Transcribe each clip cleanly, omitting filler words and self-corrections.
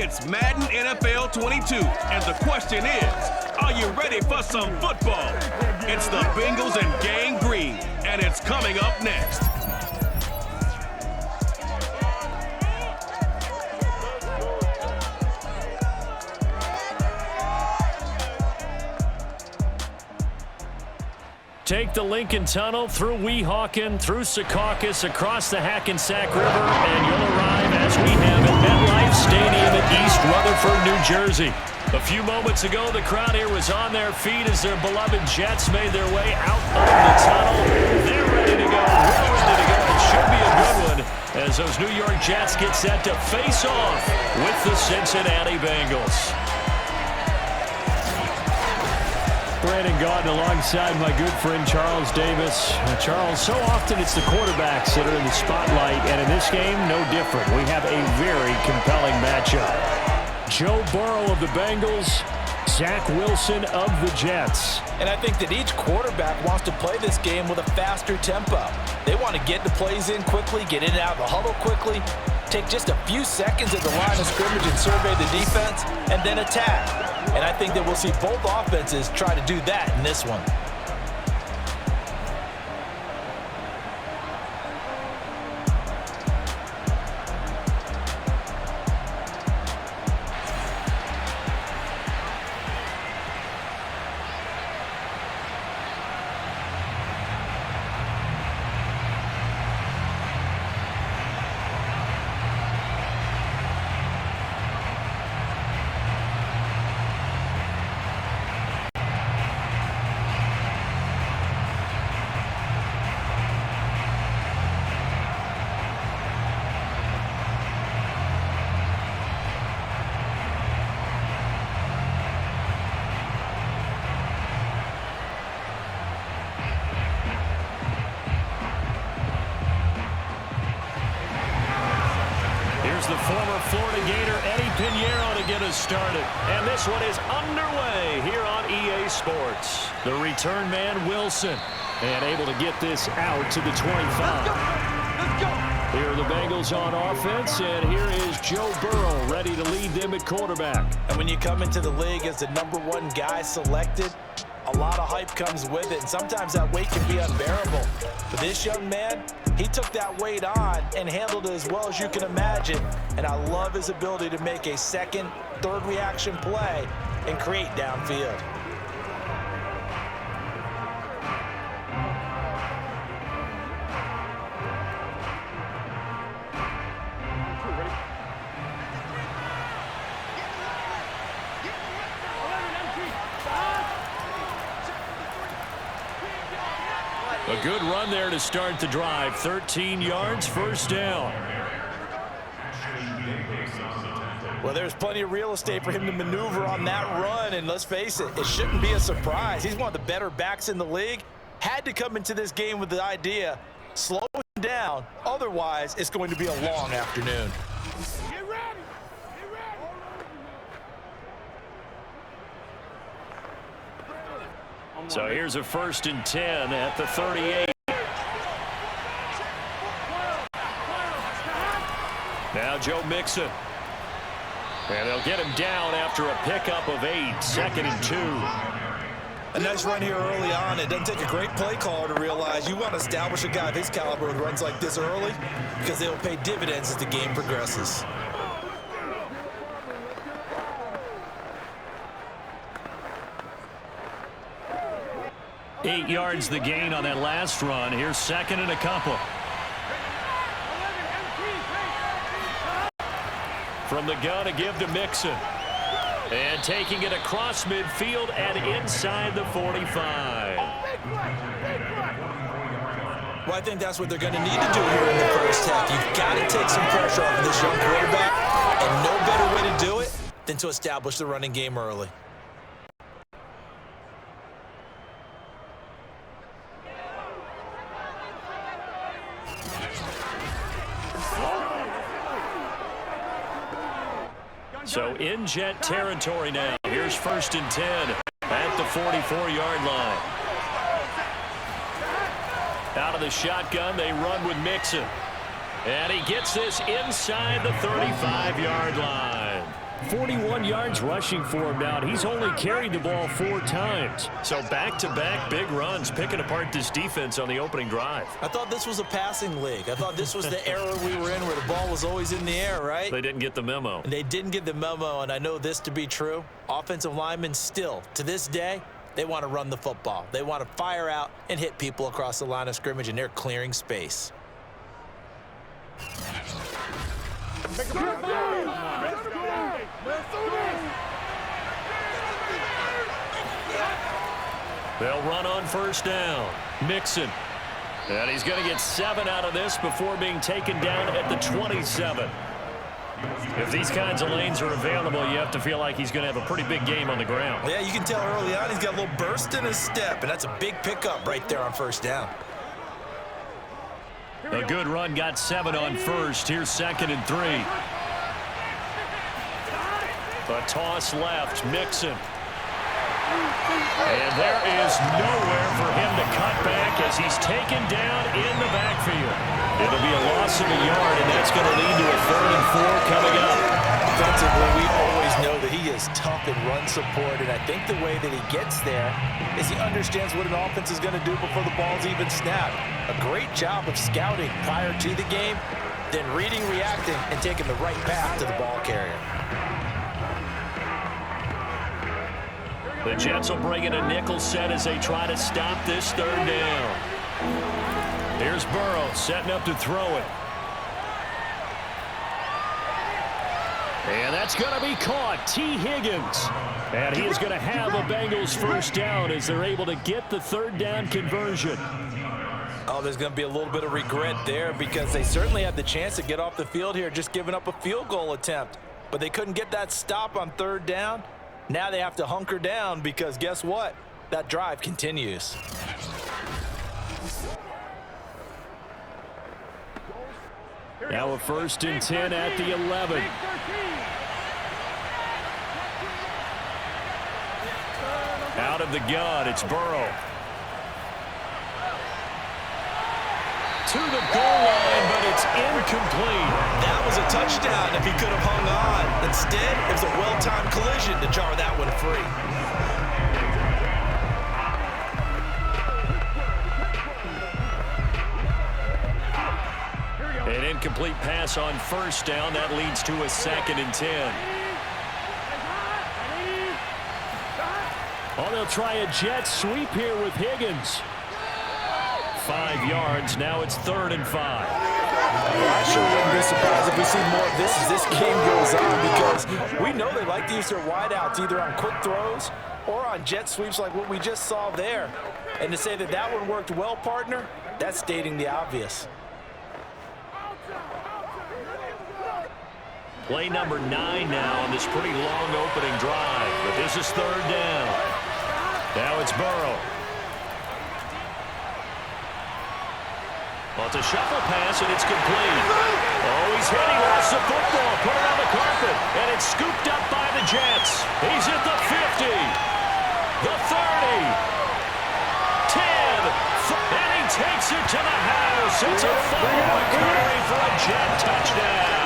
It's Madden NFL 22, and the question is, are you ready for some football? It's the Bengals and Gang Green, and it's coming up next. Take the Lincoln Tunnel through Weehawken, through Secaucus, across the Hackensack River, and you'll arrive, as we have, at MetLife Stadium in East Rutherford, New Jersey. A few moments ago, the crowd here was on their feet as their beloved Jets made their way out of the tunnel. They're ready to go. We're ready to go. It should be a good one as those New York Jets get set to face off with the Cincinnati Bengals. Brandon Gaudin alongside my good friend Charles Davis. Charles, so often it's the quarterbacks that are in the spotlight, and in this game, no different. We have a very compelling matchup. Joe Burrow of the Bengals, Zach Wilson of the Jets. And I think that each quarterback wants to play this game with a faster tempo. They want to get the plays in quickly, get in and out of the huddle quickly, take just a few seconds at the line of scrimmage and survey the defense, and then attack. And I think that we'll see both offenses try to do that in this one. The former Florida Gator Eddie Pinheiro to get us started. And this one is underway here on EA Sports. The return man, Wilson, and able to get this out to the 25. Let's go. Here are the Bengals on offense, and here is Joe Burrow ready to lead them at quarterback. And when you come into the league as the #1 guy selected, a lot of hype comes with it, and sometimes that weight can be unbearable. But this young man, he took that weight on and handled it as well as you can imagine. And I love his ability to make a second, third reaction play and create downfield. A good run there to start the drive. 13 yards, first down. Well, there's plenty of real estate for him to maneuver on that run, and let's face it, it shouldn't be a surprise. He's one of the better backs in the league. Had to come into this game with the idea, slow him down, otherwise it's going to be a long afternoon. Get ready! Get ready! So here's a 1st and 10 at the 38. Now Joe Mixon. And they'll get him down after a pickup of 8, 2nd and 2. A nice run here early on. It doesn't take a great play caller to realize you want to establish a guy of his caliber with runs like this early because they will pay dividends as the game progresses. Eight yards the gain on that last run. Here's 2nd and a couple. From the gun, a give to Mixon. And taking it across midfield and inside the 45. Well, I think that's what they're going to need to do here in the first half. You've got to take some pressure off of this young quarterback, and no better way to do it than to establish the running game early. So in Jet territory now. Here's 1st and 10 at the 44-yard line. Out of the shotgun, they run with Mixon. And he gets this inside the 35-yard line. 41 yards rushing for him now. He's only carried the ball 4 times. So back-to-back big runs, picking apart this defense on the opening drive. I thought this was a passing league. I thought this was the era we were in where the ball was always in the air, right? They didn't get the memo. And they didn't get the memo, and I know this to be true. Offensive linemen still, to this day, they want to run the football. They want to fire out and hit people across the line of scrimmage, and they're clearing space. They'll run on first down. Mixon. And he's going to get 7 out of this before being taken down at the 27. If these kinds of lanes are available, you have to feel like he's going to have a pretty big game on the ground. Yeah, you can tell early on he's got a little burst in his step, and that's a big pickup right there on first down. A good run got 7 on first. Here's 2nd and 3. A toss left. Mixon. And there is nowhere for him to cut back as he's taken down in the backfield. It'll be a loss of a yard, and that's going to lead to a 3rd and 4 coming up. Defensively, we always know that he is tough in run support, and I think the way that he gets there is he understands what an offense is going to do before the ball's even snapped. A great job of scouting prior to the game, then reading, reacting, and taking the right path to the ball carrier. The Jets will bring in a nickel set as they try to stop this 3rd down. Here's Burrow setting up to throw it. And that's going to be caught. T. Higgins. And he is going to have a Bengals 1st down as they're able to get the 3rd down conversion. Oh, there's going to be a little bit of regret there because they certainly had the chance to get off the field here, just giving up a field goal attempt. But they couldn't get that stop on 3rd down. Now they have to hunker down because guess what? That drive continues. Now a 1st and 10 at the 11. Out of the gun, it's Burrow. To the goal line, but it's incomplete. That was a touchdown if he could have hung on. Instead, it was a well-timed collision to jar that one free. An incomplete pass on 1st down. That leads to a 2nd and 10. Oh, they'll try a jet sweep here with Higgins. 5 yards. Now it's 3rd and 5. I sure wouldn't be surprised if we see more of this as this game goes on because we know they like to use their wideouts either on quick throws or on jet sweeps like what we just saw there. And to say that that one worked well, partner, that's stating the obvious. Play number 9 now on this pretty long opening drive. But this is 3rd down. Now it's Burrow. Well, it's a shuffle pass, and it's complete. Oh, he's hit. He lost the football. Put it on the carpet, and it's scooped up by the Jets. He's at the 50, the 30, 10, and he takes it to the house. It's a fumble recovery for a Jet touchdown.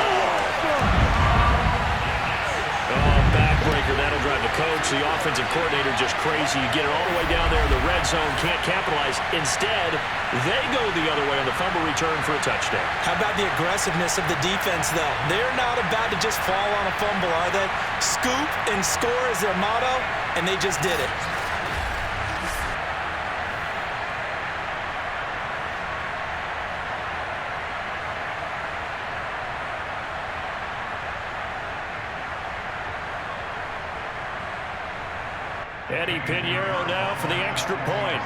Oh, backbreaker. That'll drive the coach, the offensive coordinator, just crazy. You get it all the way down there in the red zone, can't capitalize. Instead, they go the other way on the fumble return for a touchdown. How about the aggressiveness of the defense, though? They're not about to just fall on a fumble, are they? Scoop and score is their motto, and they just did it. Eddie Pinheiro now for the extra point.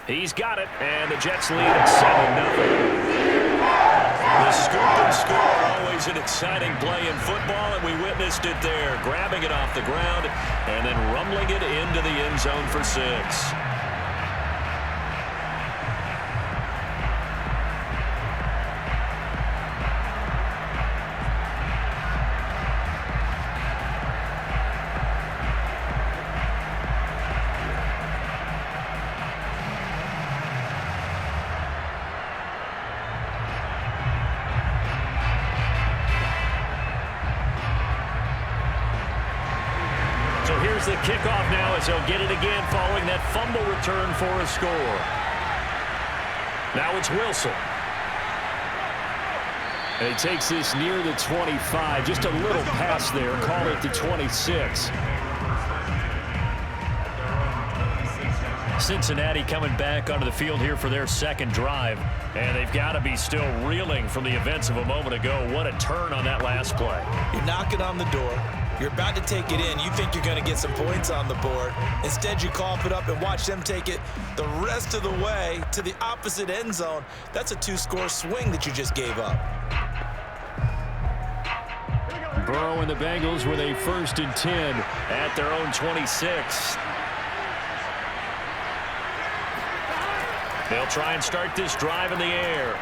He's got it, and the Jets lead at 7-0. The scoop and score, always an exciting play in football, and we witnessed it there, grabbing it off the ground and then rumbling it into the end zone for 6. Here's the kickoff now as he'll get it again following that fumble return for a score. Now it's Wilson. And he takes this near the 25. Just a little pass there. Call it the 26. Cincinnati coming back onto the field here for their second drive. And they've got to be still reeling from the events of a moment ago. What a turn on that last play. You're knocking on the door. You're about to take it in. You think you're going to get some points on the board. Instead, you cough it up and watch them take it the rest of the way to the opposite end zone. That's a 2-score swing that you just gave up. Burrow and the Bengals with a 1st and 10 at their own 26. They'll try and start this drive in the air.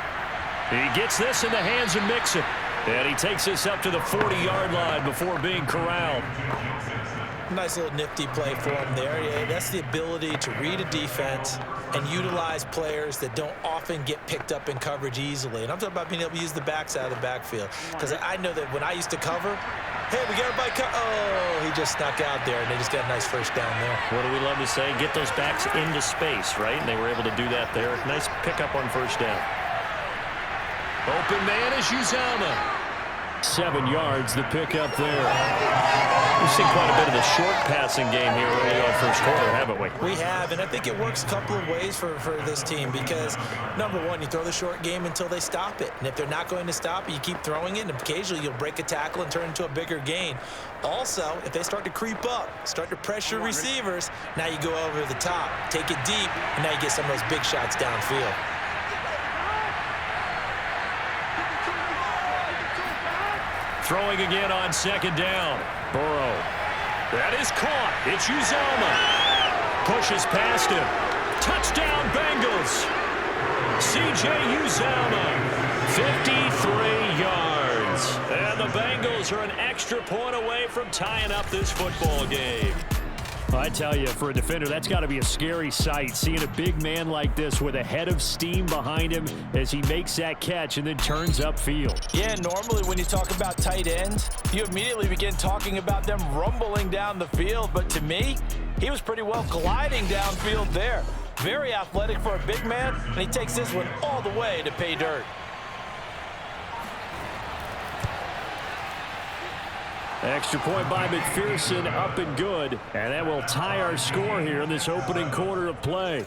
He gets this in the hands of Mixon. And he takes this up to the 40-yard line before being corralled. Nice little nifty play for him there. Yeah, that's the ability to read a defense and utilize players that don't often get picked up in coverage easily. And I'm talking about being able to use the backside of the backfield. Because I know that when I used to cover, hey, we got everybody oh, he just snuck out there, and they just got a nice first down there. What do we love to say? Get those backs into space, right? And they were able to do that there. Nice pickup on first down. Open man is Uzama. 7 yards, the pickup there. We've seen quite a bit of the short passing game here early on first quarter, haven't we? We have, and I think it works a couple of ways for this team because, number one, you throw the short game until they stop it. And if they're not going to stop it, you keep throwing it, and occasionally you'll break a tackle and turn into a bigger gain. Also, if they start to creep up, start to pressure receivers, now you go over the top, take it deep, and now you get some of those big shots downfield. Throwing again on 2nd down. Burrow. That is caught. It's Uzama. Pushes past him. Touchdown, Bengals. C.J. Uzama. 53 yards. And the Bengals are an extra point away from tying up this football game. I tell you, for a defender, that's got to be a scary sight, seeing a big man like this with a head of steam behind him as he makes that catch and then turns upfield. Yeah, normally when you talk about tight ends, you immediately begin talking about them rumbling down the field. But to me, he was pretty well gliding downfield there. Very athletic for a big man, and he takes this one all the way to pay dirt. Extra point by McPherson, up and good. And that will tie our score here in this opening quarter of play.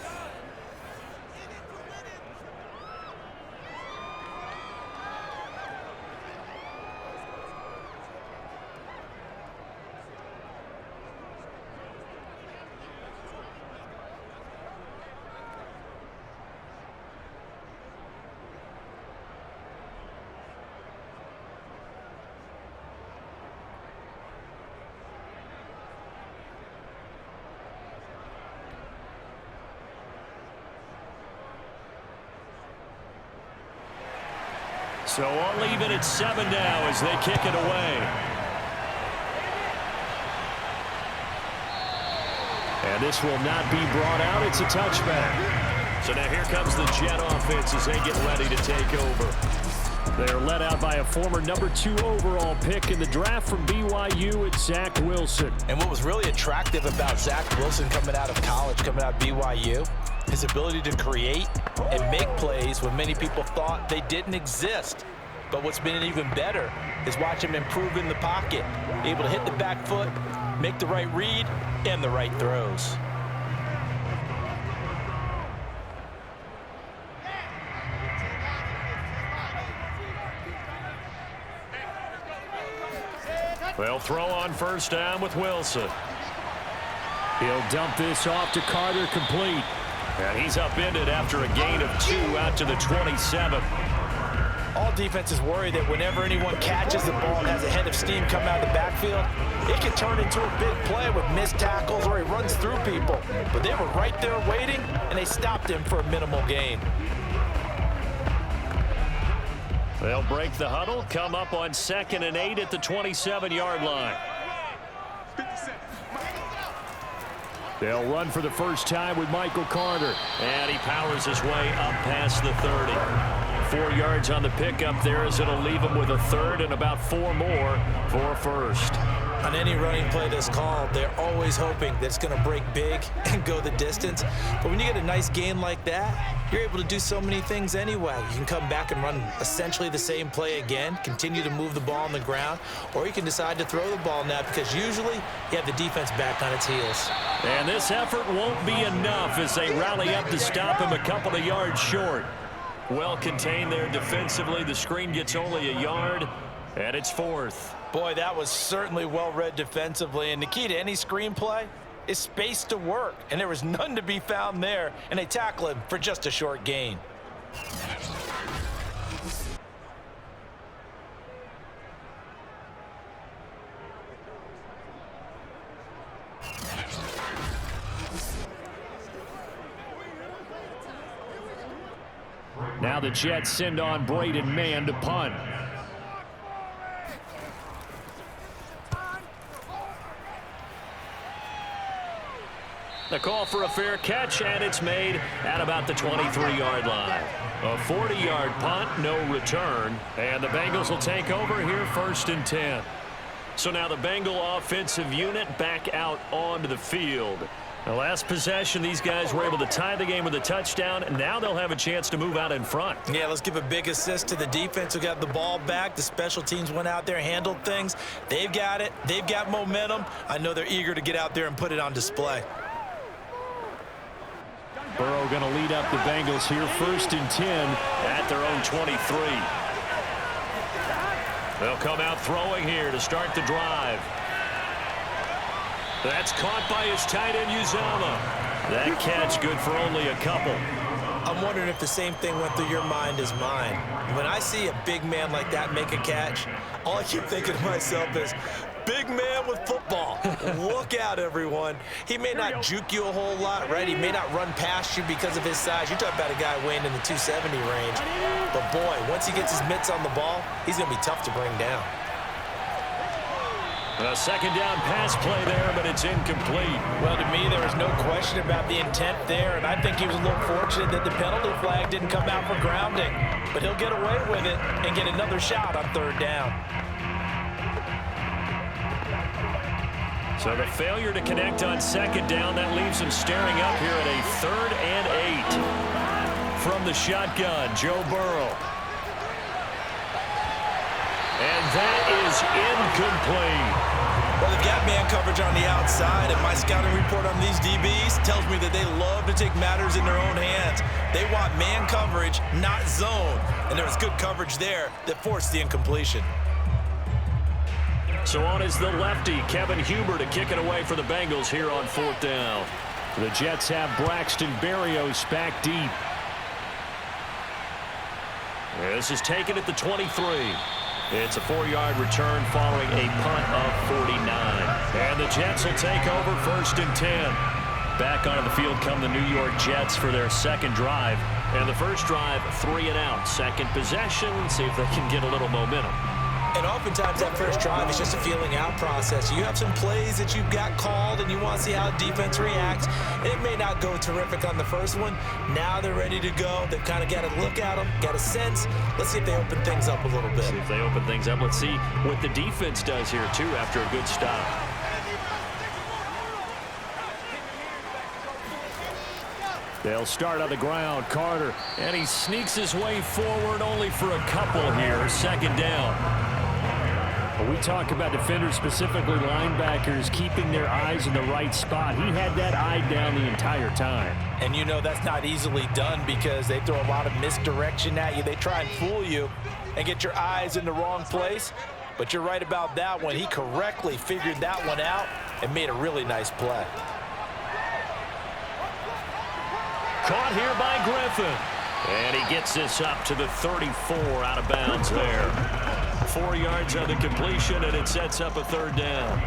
So all even at 7 now as they kick it away. And this will not be brought out. It's a touchback. So now here comes the Jet offense as they get ready to take over. They're led out by a former number 2 overall pick in the draft from BYU, it's Zach Wilson. And what was really attractive about Zach Wilson coming out of college, coming out of BYU, his ability to create and make plays when many people thought they didn't exist. But what's been even better is watch him improve in the pocket, able to hit the back foot, make the right read, and the right throws. They'll throw on first down with Wilson. He'll dump this off to Carter, complete. And he's upended after a gain of 2 out to the 27. All defenses worry that whenever anyone catches the ball and has a head of steam come out of the backfield, it can turn into a big play with missed tackles or he runs through people. But they were right there waiting, and they stopped him for a minimal gain. They'll break the huddle, come up on 2nd and 8 at the 27-yard line. They'll run for the first time with Michael Carter. And he powers his way up past the 30. 4 yards on the pickup there as it'll leave him with a third and about 4 more for a first. On any running play that's called, they're always hoping that it's going to break big and go the distance. But when you get a nice gain like that, you're able to do so many things anyway. You can come back and run essentially the same play again, continue to move the ball on the ground, or you can decide to throw the ball now because usually you have the defense back on its heels. And this effort won't be enough as they rally up to stop him a couple of yards short. Well contained there defensively. The screen gets only a yard, and it's 4th. Boy, that was certainly well read defensively, and the key to any screenplay is space to work, and there was none to be found there, and they tackle him for just a short gain. Now the Jets send on Braden Mann to punt. The call for a fair catch, and it's made at about the 23-yard line. A 40-yard punt, no return, and the Bengals will take over here 1st and 10. So now the Bengal offensive unit back out onto the field. The last possession, these guys were able to tie the game with a touchdown, and now they'll have a chance to move out in front. Yeah, let's give a big assist to the defense who got the ball back. The special teams went out there, handled things. They've got it. They've got momentum. I know they're eager to get out there and put it on display. Burrow going to lead up the Bengals here 1st and 10 at their own 23. They'll come out throwing here to start the drive. That's caught by his tight end, Uzama. That catch good for only a couple. I'm wondering if the same thing went through your mind as mine. When I see a big man like that make a catch, all I keep thinking to myself is, big man with football. Look out, everyone. He may not juke you a whole lot, right? He may not run past you because of his size. You're talking about a guy weighing in the 270 range. But, boy, once he gets his mitts on the ball, he's going to be tough to bring down. A second down pass play there, but it's incomplete. Well, to me, there was no question about the intent there, and I think he was a little fortunate that the penalty flag didn't come out for grounding. But he'll get away with it and get another shot on 3rd down. So the failure to connect on 2nd down, that leaves him staring up here at a 3rd and 8. From the shotgun, Joe Burrow. And that is incomplete. Well, they've got man coverage on the outside, and my scouting report on these DBs tells me that they love to take matters in their own hands. They want man coverage, not zone. And there was good coverage there that forced the incompletion. So on is the lefty, Kevin Huber, to kick it away for the Bengals here on 4th down. The Jets have Braxton Berrios back deep. This is taken at the 23. It's a 4-yard return following a punt of 49. And the Jets will take over 1st and 10. Back onto the field come the New York Jets for their second drive. And the first drive, 3 and out. Second possession, see if they can get a little momentum. And oftentimes that first drive is just a feeling out process. You have some plays that you've got called and you want to see how defense reacts. It may not go terrific on the first one. Now they're ready to go. They've kind of got to look at them, got a sense. Let's see if they open things up a little bit. See if they open things up. Let's see what the defense does here, too, after a good stop. They'll start on the ground, Carter, and he sneaks his way forward only for a couple here, 2nd down. We talk about defenders, specifically linebackers, keeping their eyes in the right spot. He had that eye down the entire time. And you know that's not easily done because they throw a lot of misdirection at you. They try and fool you and get your eyes in the wrong place. But you're right about that one. He correctly figured that one out and made a really nice play. Caught here by Griffin. And he gets this up to the 34 out of bounds there. 4 yards on the completion, and it sets up a 3rd down.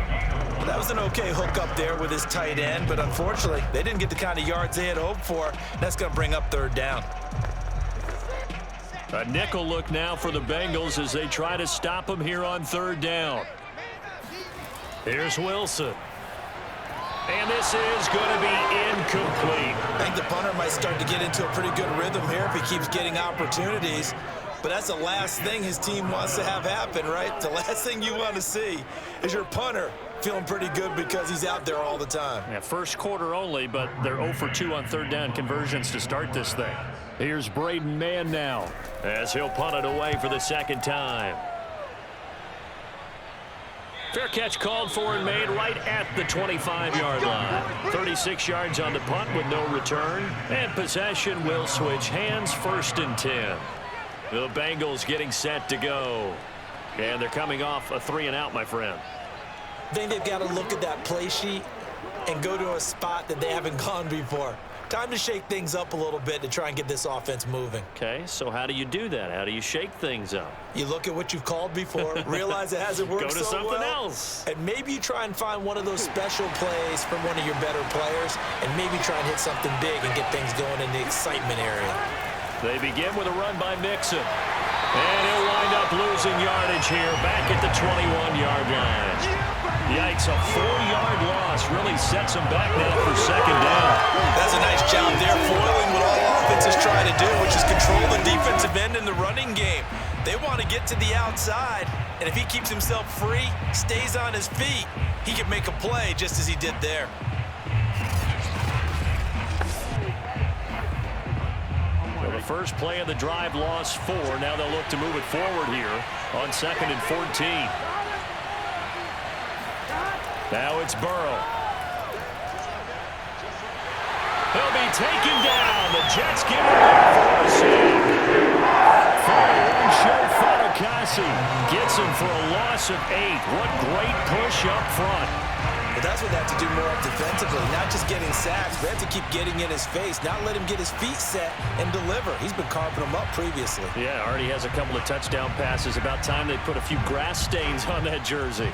Well, that was an okay hook up there with his tight end, but unfortunately, they didn't get the kind of yards they had hoped for. That's going to bring up 3rd down. A nickel look now for the Bengals as they try to stop him here on 3rd down. Here's Wilson. And this is going to be incomplete. I think the punter might start to get into a pretty good rhythm here if he keeps getting opportunities. But that's the last thing his team wants to have happen, right? The last thing you want to see is your punter feeling pretty good because he's out there all the time. Yeah, first quarter only, but they're 0 for 2 on third down conversions to start this thing. Here's Braden Mann now as he'll punt it away for the second time. Fair catch called for and made right at the 25-yard line. 36 yards on the punt with no return. And possession will switch hands, 1st and 10. The Bengals getting set to go. And they're coming off a 3-and-out, my friend. I think they've got to look at that play sheet and go to a spot that they haven't gone before. Time to shake things up a little bit to try and get this offense moving. Okay, so how do you do that? How do you shake things up? You look at what you've called before, realize it hasn't worked so well. Go to something else. And maybe you try and find one of those special plays from one of your better players, and maybe try and hit something big and get things going in the excitement area. They begin with a run by Mixon. And he'll wind up losing yardage here back at the 21-yard line. Yikes, a 4-yard loss really sets him back now for second down. That's a nice job there, foiling what all offenses try to do, which is control the defensive end in the running game. They want to get to the outside, and if he keeps himself free, stays on his feet, he can make a play just as he did there. So the first play of the drive lost 4. Now they'll look to move it forward here on 2nd and 14. Now it's Burrow. He'll be taken down. The Jets get it back for a save. 4-1 Fatukasi gets him for a loss of 8. What great push up front. But that's what they have to do more defensively, not just getting sacks, but have to keep getting in his face, not let him get his feet set and deliver. He's been carving them up previously. Yeah, already has a couple of touchdown passes. About time they put a few grass stains on that jersey.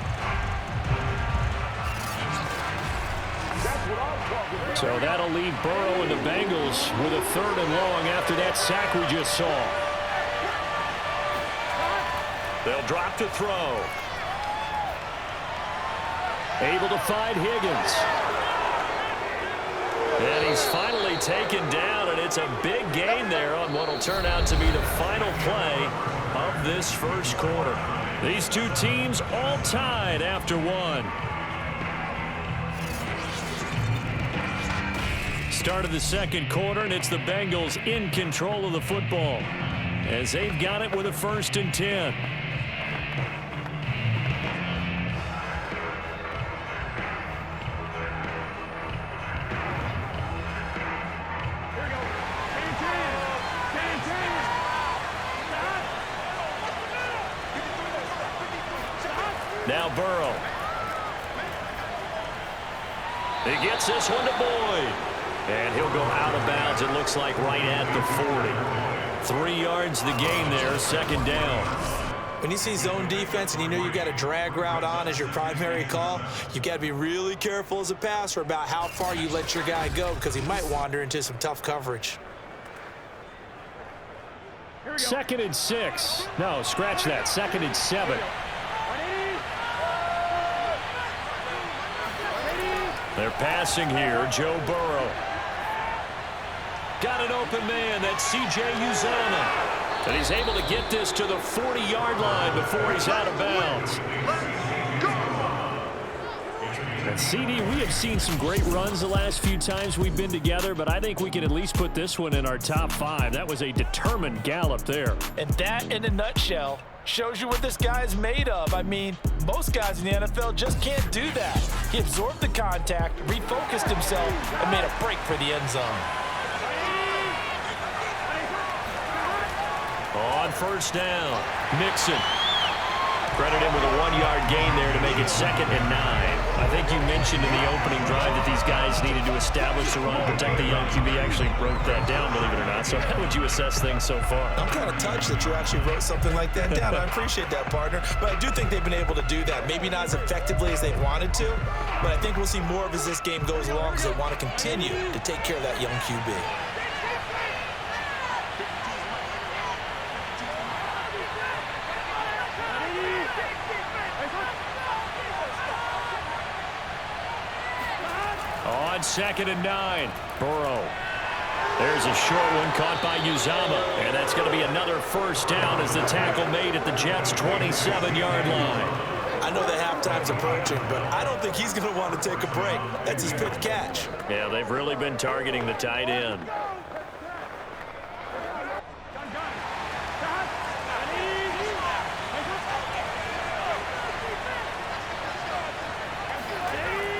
So that'll leave Burrow and the Bengals with a 3rd and long after that sack we just saw. They'll drop to throw. Able to find Higgins. And he's finally taken down, and it's a big gain there on what will turn out to be the final play of this first quarter. These two teams all tied after 1. Start of the second quarter, and it's the Bengals in control of the football as they've got it with a 1st and 10. Now Burrow. He gets this one to Boyd. And he'll go out of bounds, it looks like, right at the 40. 3 yards the gain there, 2nd down. When you see zone defense and you know you've got a drag route on as your primary call, you've got to be really careful as a passer about how far you let your guy go because he might wander into some tough coverage. 2nd and 6. No, scratch that. 2nd and 7. They're passing here. Joe Burrow. Got an open man. That's C.J. Uzomah. And he's able to get this to the 40-yard line before he's out of bounds. And CD, we have seen some great runs the last few times we've been together, but I think we can at least put this one in our top 5. That was a determined gallop there. And that, in a nutshell, shows you what this guy's made of. I mean, most guys in the NFL just can't do that. He absorbed the contact, refocused himself, and made a break for the end zone. On 1st down, Mixon. Credit him with a 1-yard gain there to make it 2nd and 9. I think you mentioned in the opening drive that these guys needed to establish the run, protect the young QB. Actually wrote that down, believe it or not. So how would you assess things so far? I'm kind of touched that you actually wrote something like that down. I appreciate that, partner. But I do think they've been able to do that. Maybe not as effectively as they wanted to, but I think we'll see more of as this game goes along because they want to continue to take care of that young QB. On 2nd and 9, Burrow. There's a short one caught by Uzama, and that's going to be another first down as the tackle made at the Jets' 27-yard line. I know the halftime's approaching, but I don't think he's going to want to take a break. That's his fifth catch. Yeah, they've really been targeting the tight end.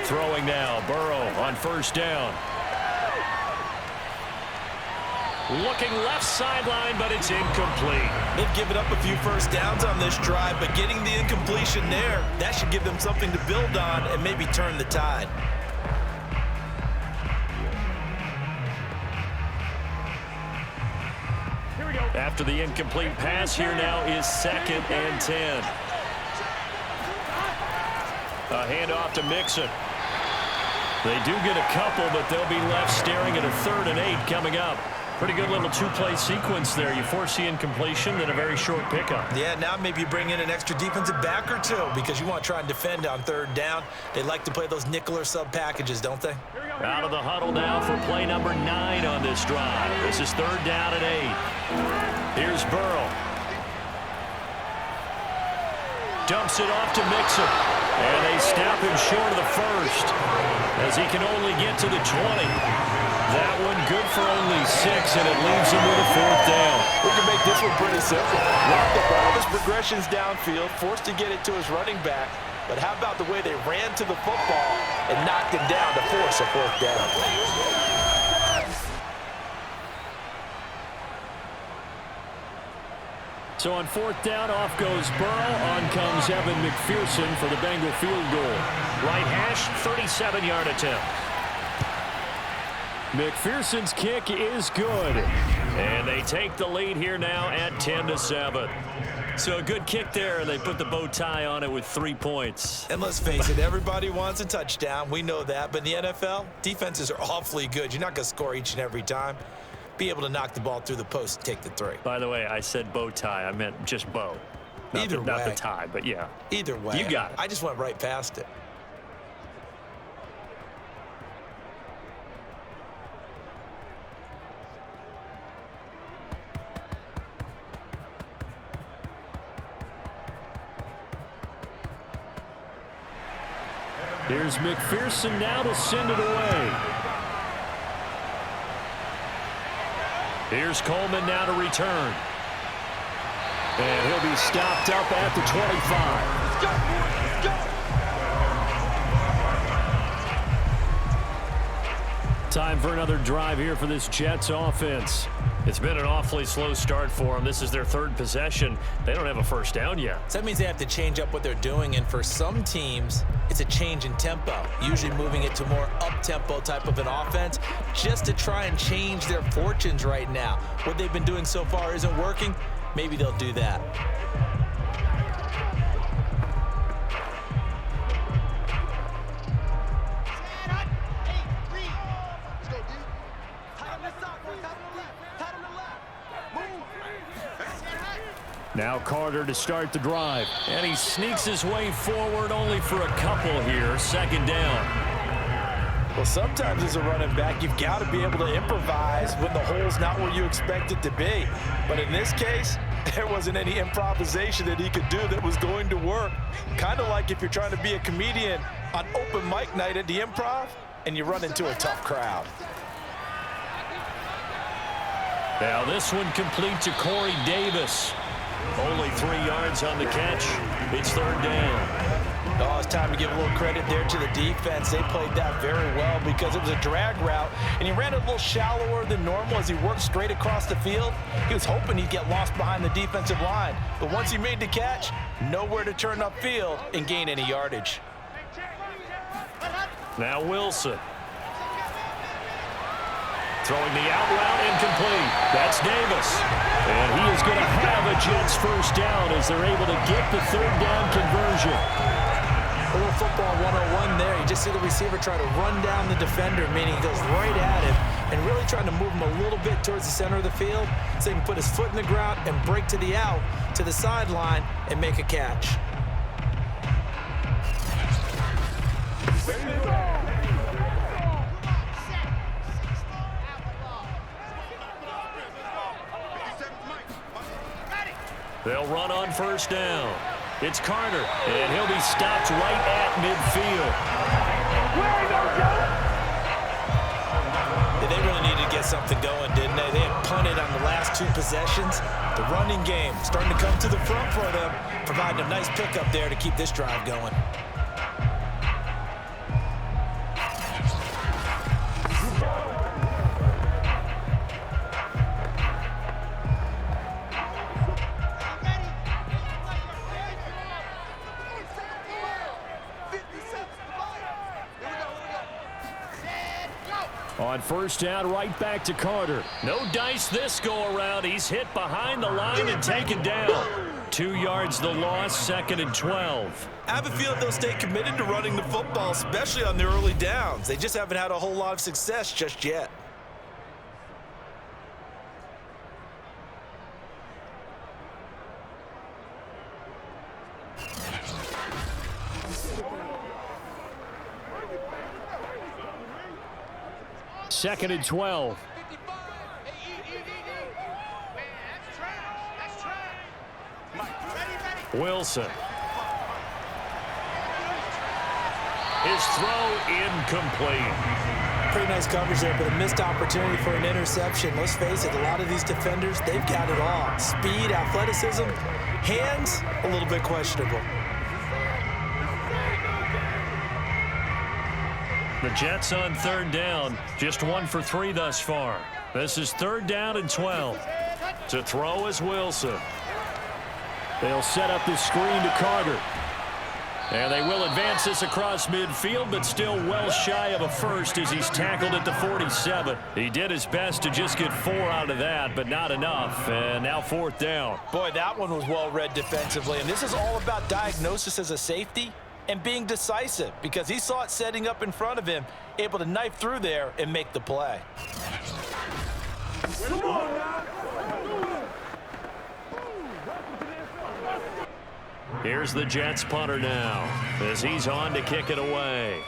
Throwing now, Burrow on first down. Looking left sideline, but it's incomplete. They've given up a few first downs on this drive, but getting the incompletion there, that should give them something to build on and maybe turn the tide. Here we go. After the incomplete pass, here now is 2nd and 10. A handoff to Mixon. They do get a couple, but they'll be left staring at a 3rd and 8 coming up. Pretty good little two-play sequence there. You force the incompletion, then a very short pickup. Yeah, now maybe you bring in an extra defensive back or two because you want to try and defend on 3rd down. They like to play those nickel or sub packages, don't they? Out of the huddle now for play number 9 on this drive. This is 3rd down and 8. Here's Burrow. Dumps it off to Mixon. And they snap him short of the first as he can only get to the 20. That one good for only 6, and it leaves him with a 4th down. We can make this one pretty simple. Lock up all his progressions downfield, forced to get it to his running back. But how about the way they ran to the football and knocked him down to force a 4th down? So on 4th down, off goes Burrow. On comes Evan McPherson for the Bengal field goal. Right hash, 37-yard attempt. McPherson's kick is good. And they take the lead here now at 10-7. So a good kick there, and they put the bow tie on it with 3 points. And let's face it, everybody wants a touchdown. We know that. But in the NFL, defenses are awfully good. You're not going to score each and every time. Be able to knock the ball through the post and take the 3. By the way, I said bow tie. I meant just bow. Not the tie, but yeah. Either way. You got it. I just went right past it. Here's McPherson now to send it away. Here's Coleman now to return. And he'll be stopped up at the 25. Time for another drive here for this Jets offense. It's been an awfully slow start for them. This is their 3rd possession. They don't have a first down yet. So that means they have to change up what they're doing, and for some teams, it's a change in tempo, usually moving it to more up-tempo type of an offense just to try and change their fortunes right now. What they've been doing so far isn't working. Maybe they'll do that. Now Carter to start the drive. And he sneaks his way forward only for a couple here. 2nd down. Well, sometimes as a running back, you've got to be able to improvise when the hole's not where you expect it to be. But in this case, there wasn't any improvisation that he could do that was going to work. Kind of like if you're trying to be a comedian on open mic night at the Improv and you run into a tough crowd. Now this one complete to Corey Davis. Only 3 yards on the catch. It's 3rd down. Oh, it's time to give a little credit there to the defense. They played that very well because it was a drag route, and he ran a little shallower than normal as he worked straight across the field. He was hoping he'd get lost behind the defensive line, but once he made the catch, nowhere to turn upfield and gain any yardage. Now Wilson. Throwing the out route incomplete. That's Davis. And he is going to have a Jets first down as they're able to get the 3rd down conversion. A little football 101 there. You just see the receiver try to run down the defender, meaning he goes right at him and really trying to move him a little bit towards the center of the field so he can put his foot in the ground and break to the out, to the sideline, and make a catch. They'll run on first down. It's Carter, and he'll be stopped right at midfield. Yeah, they really needed to get something going, didn't they? They had punted on the last 2 possessions. The running game starting to come to the front for them, providing a nice pickup there to keep this drive going. On first down, right back to Carter. No dice this go-around. He's hit behind the line and taken down. 2 yards the loss, 2nd and 12. I have a feeling they'll stay committed to running the football, especially on their early downs. They just haven't had a whole lot of success just yet. Second and 12. Wilson. His throw incomplete. Pretty nice coverage there, but a missed opportunity for an interception. Let's face it, a lot of these defenders, they've got it all. Speed, athleticism, hands, a little bit questionable. The Jets on third down, just 1 for 3 thus far. This is 3rd down and 12. To throw is Wilson. They'll set up the screen to Carter. And they will advance this across midfield, but still well shy of a first as he's tackled at the 47. He did his best to just get 4 out of that, but not enough. And now 4th down. Boy, that one was well read defensively, and this is all about diagnosis as a safety and being decisive, because he saw it setting up in front of him, able to knife through there and make the play. Here's the Jets punter now as he's on to kick it away.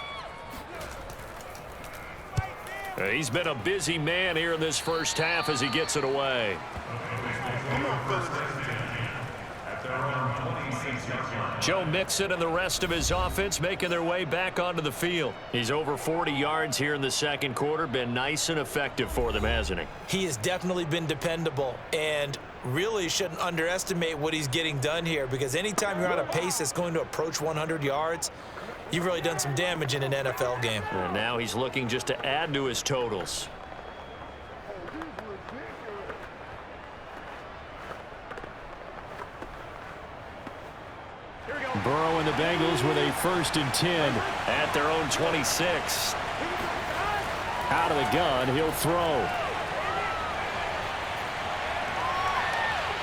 He's been a busy man here in this first half as he gets it away. Joe Mixon and the rest of his offense making their way back onto the field. He's over 40 yards here in the second quarter. Been nice and effective for them, hasn't he? He has definitely been dependable, and really shouldn't underestimate what he's getting done here, because anytime you're on a pace that's going to approach 100 yards, you've really done some damage in an NFL game. And now he's looking just to add to his totals. Burrow and the Bengals with a 1st and 10 at their own 26. Out of the gun, he'll throw.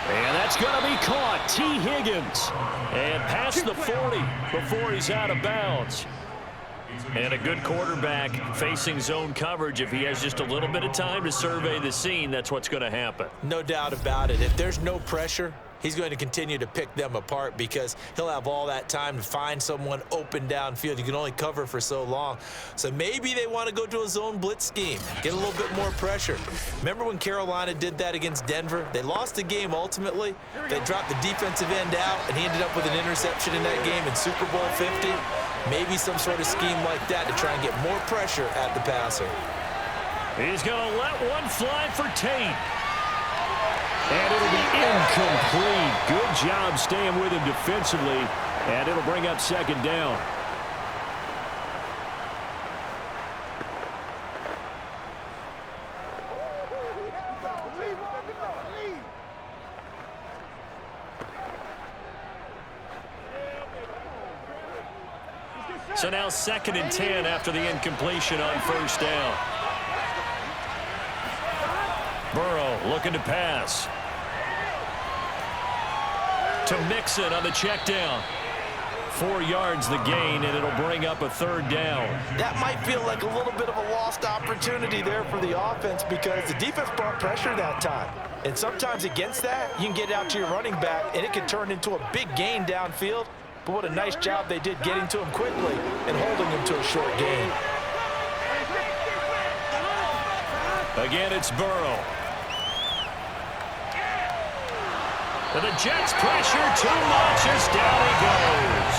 And that's going to be caught. T. Higgins. And past the 40 before he's out of bounds. And a good quarterback facing zone coverage. If he has just a little bit of time to survey the scene, that's what's going to happen. No doubt about it. If there's no pressure, he's going to continue to pick them apart, because he'll have all that time to find someone open downfield. You can only cover for so long. So maybe they want to go to a zone blitz scheme, get a little bit more pressure. Remember when Carolina did that against Denver? They lost the game ultimately. They dropped the defensive end out, and he ended up with an interception in that game in Super Bowl 50. Maybe some sort of scheme like that to try and get more pressure at the passer. He's going to let one fly for Tate. And it'll be incomplete. Good job staying with him defensively. And it'll bring up 2nd down. So now 2nd and 10 after the incompletion on first down. Burrow looking to pass. To Mixon on the check down. 4 yards the gain, and it'll bring up a 3rd down. That might feel like a little bit of a lost opportunity there for the offense, because the defense brought pressure that time. And sometimes against that, you can get out to your running back, and it can turn into a big gain downfield. But what a nice job they did getting to him quickly and holding him to a short gain. Again, it's Burrow. And the Jets pressure too much as down he goes.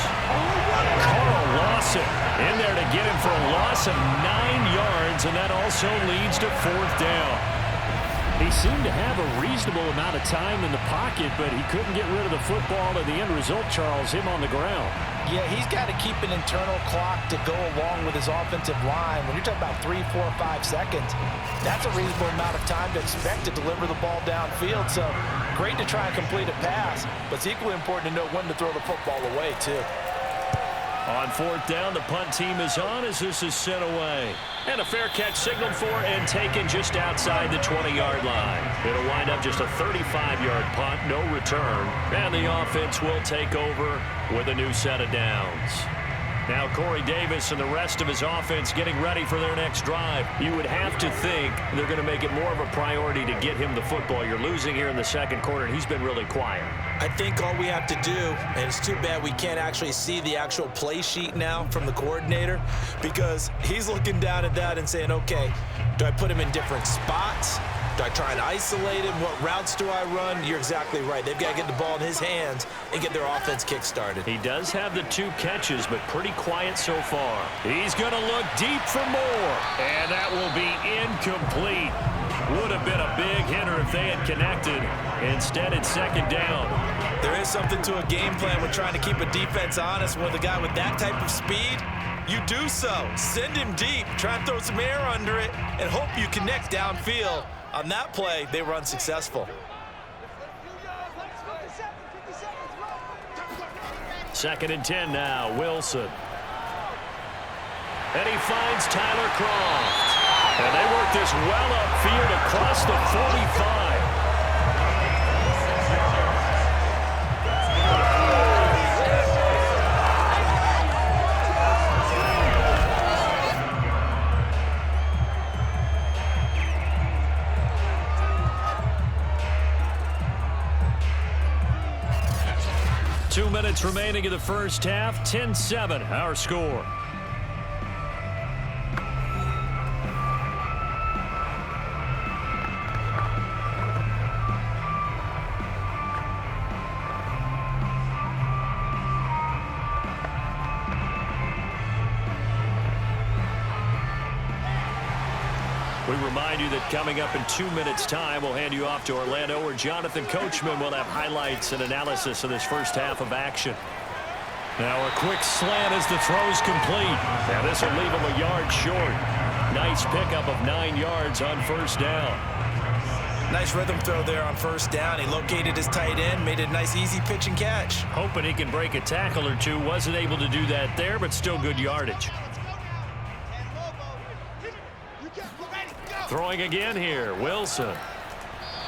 Carl Lawson in there to get him for a loss of 9 yards, and that also leads to 4th down. He seemed to have a reasonable amount of time in the pocket, but he couldn't get rid of the football, and the end result, Charles, him on the ground. Yeah, he's got to keep an internal clock to go along with his offensive line. When you're talking about 3, 4, 5 seconds, that's a reasonable amount of time to expect to deliver the ball downfield. So great to try and complete a pass, but it's equally important to know when to throw the football away, too. On 4th down, the punt team is on as this is sent away. And a fair catch signaled for and taken just outside the 20-yard line. It'll wind up just a 35-yard punt, no return. And the offense will take over with a new set of downs. Now Corey Davis and the rest of his offense getting ready for their next drive. You would have to think they're going to make it more of a priority to get him the football. You're losing here in the second quarter, and he's been really quiet. I think all we have to do, and it's too bad we can't actually see the actual play sheet now from the coordinator, because he's looking down at that and saying, okay, do I put him in different spots? Do I try and isolate him? What routes do I run? You're exactly right. They've got to get the ball in his hands and get their offense kick-started. He does have the 2 catches, but pretty quiet so far. He's going to look deep for more, and that will be incomplete. Would have been a big hitter if they had connected. Instead, it's 2nd down. There is something to a game plan with trying to keep a defense honest. With a guy with that type of speed, you do so. Send him deep, try and throw some air under it, and hope you connect downfield. On that play, they were unsuccessful. 2nd and 10 now, Wilson. And he finds Tyler Croft. And they work this well upfield across the 45. 2 minutes remaining in the first half. 10-7, our score. We remind you that coming up in 2 minutes' time, we'll hand you off to Orlando, where Jonathan Coachman will have highlights and analysis of this first half of action. Now a quick slant as the throw's complete. Now this will leave him a yard short. Nice pickup of 9 yards on 1st down. Nice rhythm throw there on 1st down. He located his tight end, made it a nice easy pitch and catch. Hoping he can break a tackle or two. Wasn't able to do that there, but still good yardage. Throwing again here, Wilson.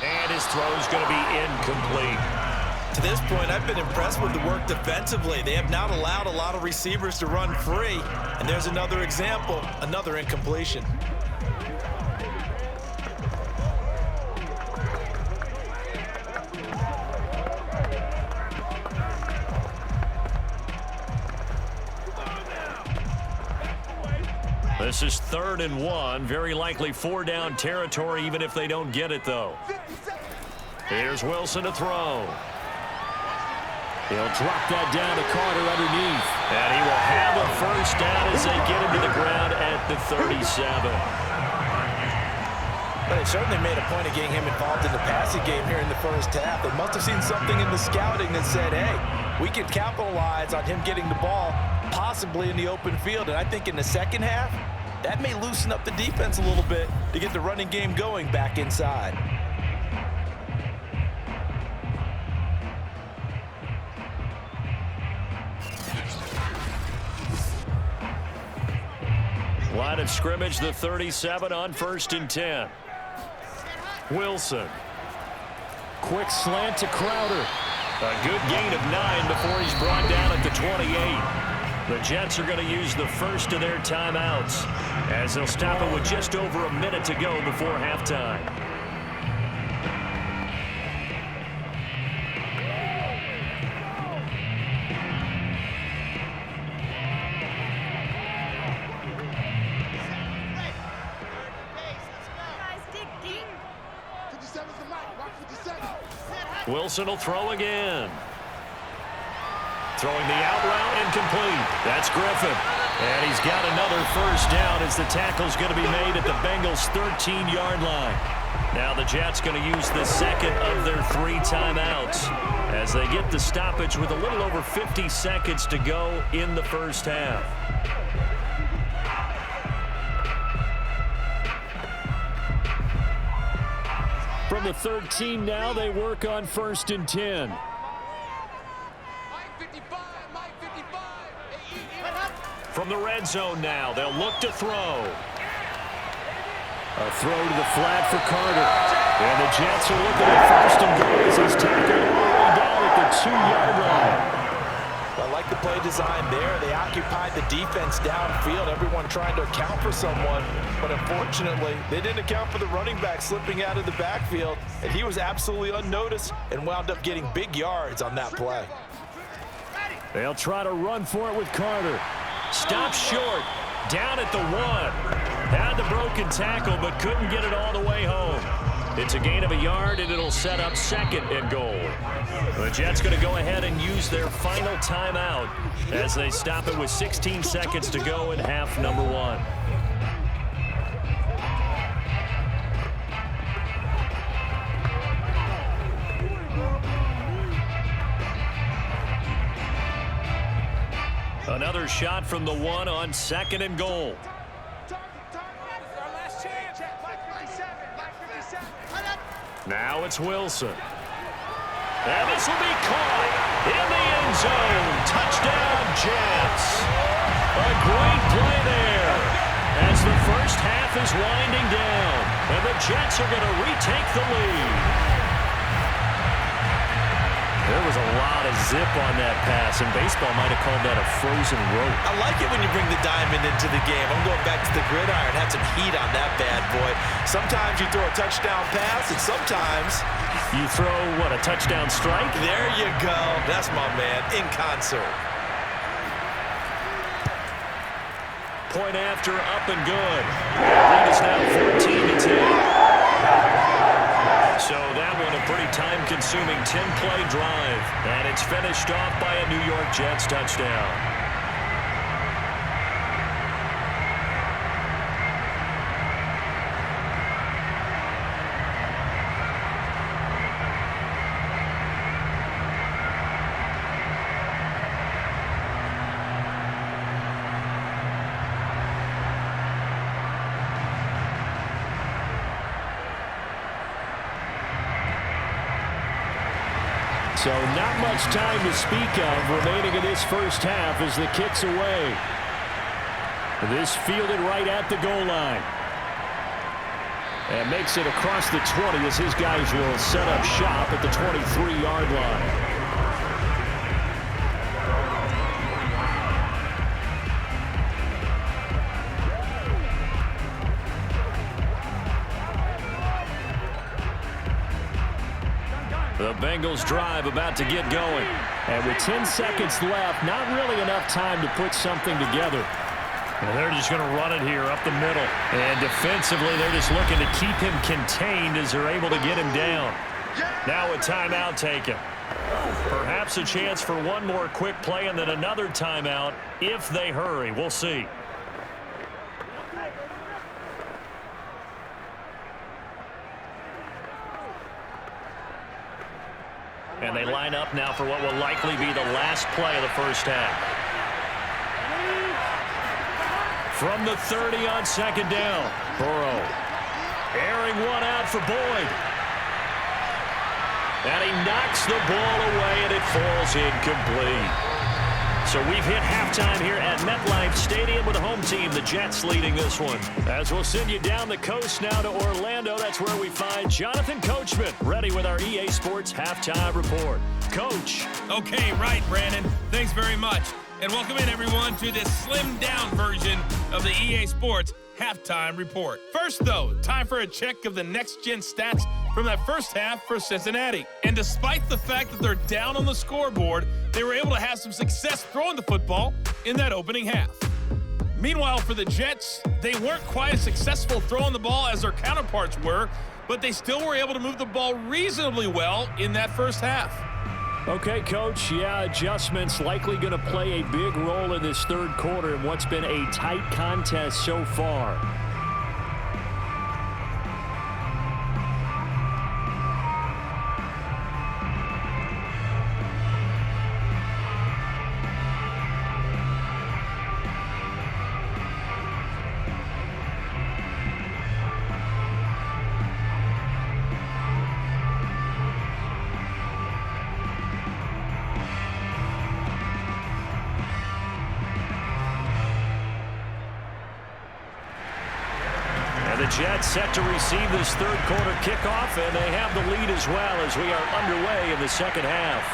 And his throw's going to be incomplete. To this point, I've been impressed with the work defensively. They have not allowed a lot of receivers to run free. And there's another example, another incompletion. This is 3rd and 1. Very likely 4-down territory, even if they don't get it, though. Here's Wilson to throw. He'll drop that down to Carter underneath. And he will have a 1st down as they get him to the ground at the 37. But they certainly made a point of getting him involved in the passing game here in the first half. They must have seen something in the scouting that said, hey, we can capitalize on him getting the ball possibly in the open field. And I think in the second half, that may loosen up the defense a little bit to get the running game going back inside. Line of scrimmage, the 37 on 1st and 10. Wilson. Quick slant to Crowder. A good gain of 9 before he's brought down at the 28. The Jets are going to use the first of their timeouts as they'll stop it with just over a minute to go before halftime. Wilson will throw again. Throwing the out route incomplete. That's Griffin. And he's got another first down as the tackle's going to be made at the Bengals' 13-yard line. Now the Jets going to use the second of their 3 timeouts as they get the stoppage with a little over 50 seconds to go in the first half. From the 13 now, they work on 1st and 10. From the red zone now, they'll look to throw. A throw to the flat for Carter. And the Jets are looking at 1st and goal as he's tackled all the way down at the 2-yard line. I like the play design there. They occupied the defense downfield, everyone trying to account for someone. But unfortunately, they didn't account for the running back slipping out of the backfield. And he was absolutely unnoticed and wound up getting big yards on that play. They'll try to run for it with Carter. Stops short. Down at the 1. Had the broken tackle, but couldn't get it all the way home. It's a gain of a yard, and it'll set up 2nd and goal. The Jets going to go ahead and use their final timeout as they stop it with 16 seconds to go in half number 1. Another shot from the 1 on 2nd and goal. Now it's Wilson. And this will be caught in the end zone. Touchdown, Jets. A great play there as the first half is winding down. And the Jets are going to retake the lead. There was a lot of zip on that pass, and baseball might have called that a frozen rope. I like it when you bring the diamond into the game. I'm going back to the gridiron. Had some heat on that bad boy. Sometimes you throw a touchdown pass, and sometimes you throw, what, a touchdown strike? There you go. That's my man, in concert. Point after, up and good. Lead is now 14-10. So that one a pretty time-consuming 10-play drive. And it's finished off by a New York Jets touchdown. So not much time to speak of remaining in this first half as the kick's away. This fielded right at the goal line. And makes it across the 20 as his guys will set up shop at the 23-yard line. The Bengals drive about to get going. And with 10 seconds left, not really enough time to put something together. And they're just going to run it here up the middle. And defensively, they're just looking to keep him contained as they're able to get him down. Now a timeout taken. Perhaps a chance for one more quick play and then another timeout if they hurry. We'll see. And they line up now for what will likely be the last play of the first half. From the 30 on second down, Burrow airing one out for Boyd. And he knocks the ball away, and it falls incomplete. So we've hit halftime here at MetLife Stadium with the home team, the Jets, leading this one. As we'll send you down the coast now to Orlando, that's where we find Jonathan Coachman, ready with our EA Sports Halftime Report. Coach. Okay, right, Brandon. Thanks very much. And welcome in, everyone, to this slimmed-down version of the EA Sports Halftime Report. First, though, time for a check of the next-gen stats from that first half for Cincinnati. And despite the fact that they're down on the scoreboard, they were able to have some success throwing the football in that opening half. Meanwhile, for the Jets, they weren't quite as successful throwing the ball as their counterparts were, but they still were able to move the ball reasonably well in that first half. Okay, Coach, yeah, adjustments likely going to play a big role in this third quarter in what's been a tight contest so far. The Jets set to receive this third quarter kickoff, and they have the lead as well as we are underway in the second half.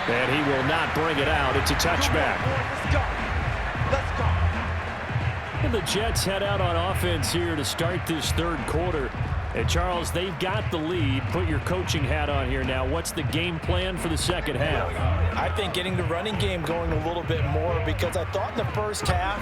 And he will not bring it out. It's a touchback. Let's go. And the Jets head out on offense here to start this third quarter. And Charles, they've got the lead. Put your coaching hat on here now. What's the game plan for the second half? I think getting the running game going a little bit more, because I thought in the first half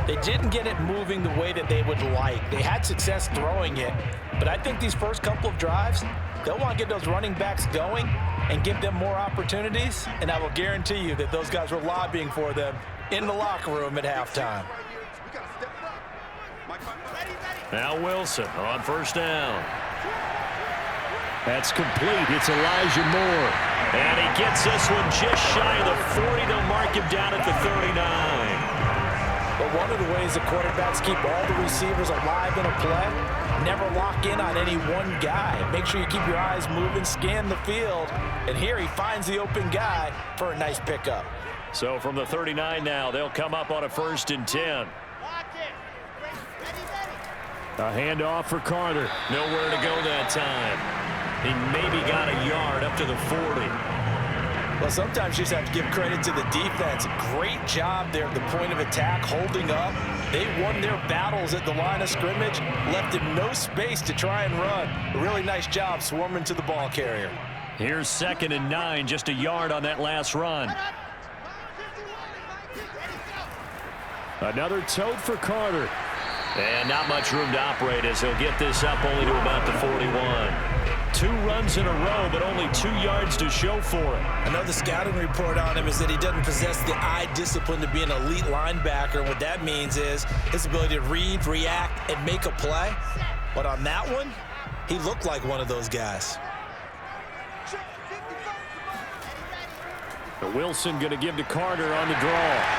they didn't get it moving the way that they would like. They had success throwing it, but I think these first couple of drives, they'll want to get those running backs going and give them more opportunities, and I will guarantee you that those guys were lobbying for them in the locker room at halftime. Now Wilson on first down. That's complete. It's Elijah Moore. And he gets this one just shy of the 40. They'll mark him down at the 39. But one of the ways the quarterbacks keep all the receivers alive in a play, never lock in on any one guy. Make sure you keep your eyes moving, scan the field, and here he finds the open guy for a nice pickup. So from the 39 now, they'll come up on a 1st and 10. A handoff for Carter. Nowhere to go that time. He maybe got a yard up to the 40. Well, sometimes you just have to give credit to the defense. Great job there at the point of attack, holding up. They won their battles at the line of scrimmage, left him no space to try and run. A really nice job swarming to the ball carrier. Here's 2nd and 9, just a yard on that last run. Another tote for Carter. And not much room to operate as he'll get this up only to about the 41. 2 runs in a row, but only 2 yards to show for it. Another scouting report on him is that he doesn't possess the eye discipline to be an elite linebacker. What that means is his ability to read, react, and make a play. But on that one, he looked like one of those guys. Wilson going to give to Carter on the draw.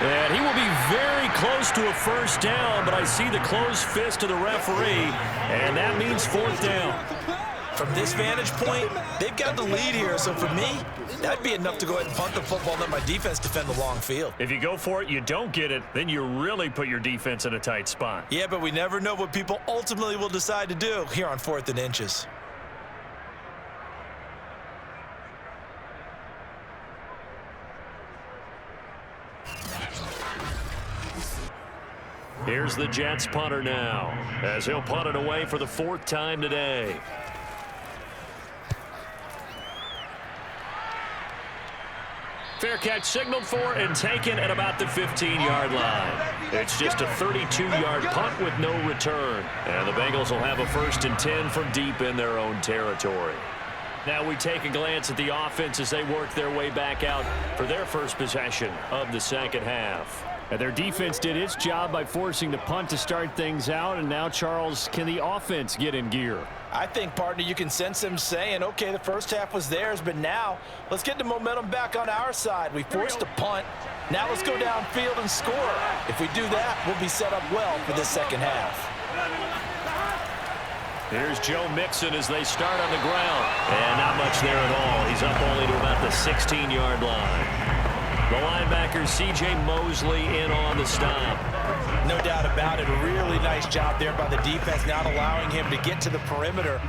And he will be very close to a first down, but I see the closed fist of the referee, and that means 4th down. From this vantage point, they've got the lead here, so for me, that'd be enough to go ahead and punt the football and let my defense defend the long field. If you go for it, you don't get it, then you really put your defense in a tight spot. Yeah, but we never know what people ultimately will decide to do here on 4th and inches. Here's the Jets punter now, as he'll punt it away for the 4th time today. Fair catch signaled for and taken at about the 15-yard line. It's just a 32-yard punt with no return. And the Bengals will have a 1st and 10 from deep in their own territory. Now we take a glance at the offense as they work their way back out for their first possession of the second half. And their defense did its job by forcing the punt to start things out. And now, Charles, can the offense get in gear? I think, partner, you can sense them saying, okay, the first half was theirs, but now let's get the momentum back on our side. We forced a punt. Now let's go downfield and score. If we do that, we'll be set up well for the second half. Here's Joe Mixon as they start on the ground. And not much there at all. He's up only to about the 16-yard line. The linebacker, C.J. Mosley, in on the stop. No doubt about it. A really nice job there by the defense, not allowing him to get to the perimeter.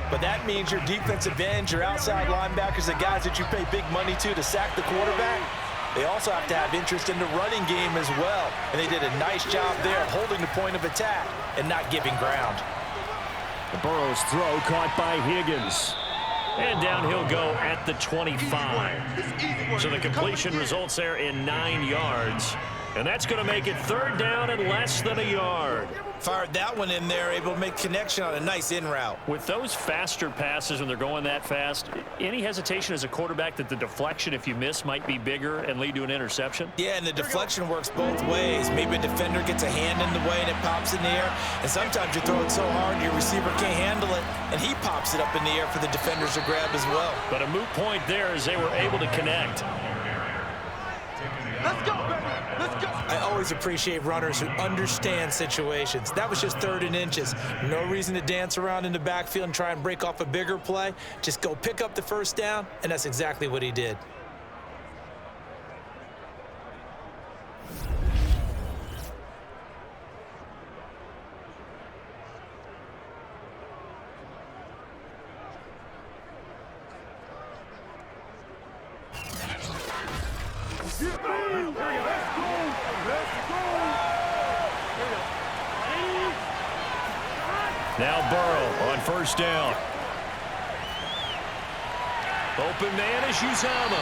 But that means your defensive ends, your outside linebackers, the guys that you pay big money to sack the quarterback, they also have to have interest in the running game as well. And they did a nice job there of holding the point of attack and not giving ground. The Burrow's throw caught by Higgins. And down he'll go at the 25. So the completion results there in 9 yards. And that's going to make it 3rd down and less than a yard. Fired that one in there, able to make connection on a nice in route. With those faster passes when they're going that fast, any hesitation as a quarterback that the deflection, if you miss, might be bigger and lead to an interception? Yeah, and the deflection works both ways. Maybe a defender gets a hand in the way and it pops in the air. And sometimes you throw it so hard your receiver can't handle it, and he pops it up in the air for the defenders to grab as well. But a moot point there as they were able to connect. Let's go, baby. Let's go. I always appreciate runners who understand situations. That was just 3rd and inches. No reason to dance around in the backfield and try and break off a bigger play. Just go pick up the 1st down, and that's exactly what he did. Now Burrow on 1st down. Open man is Uzama.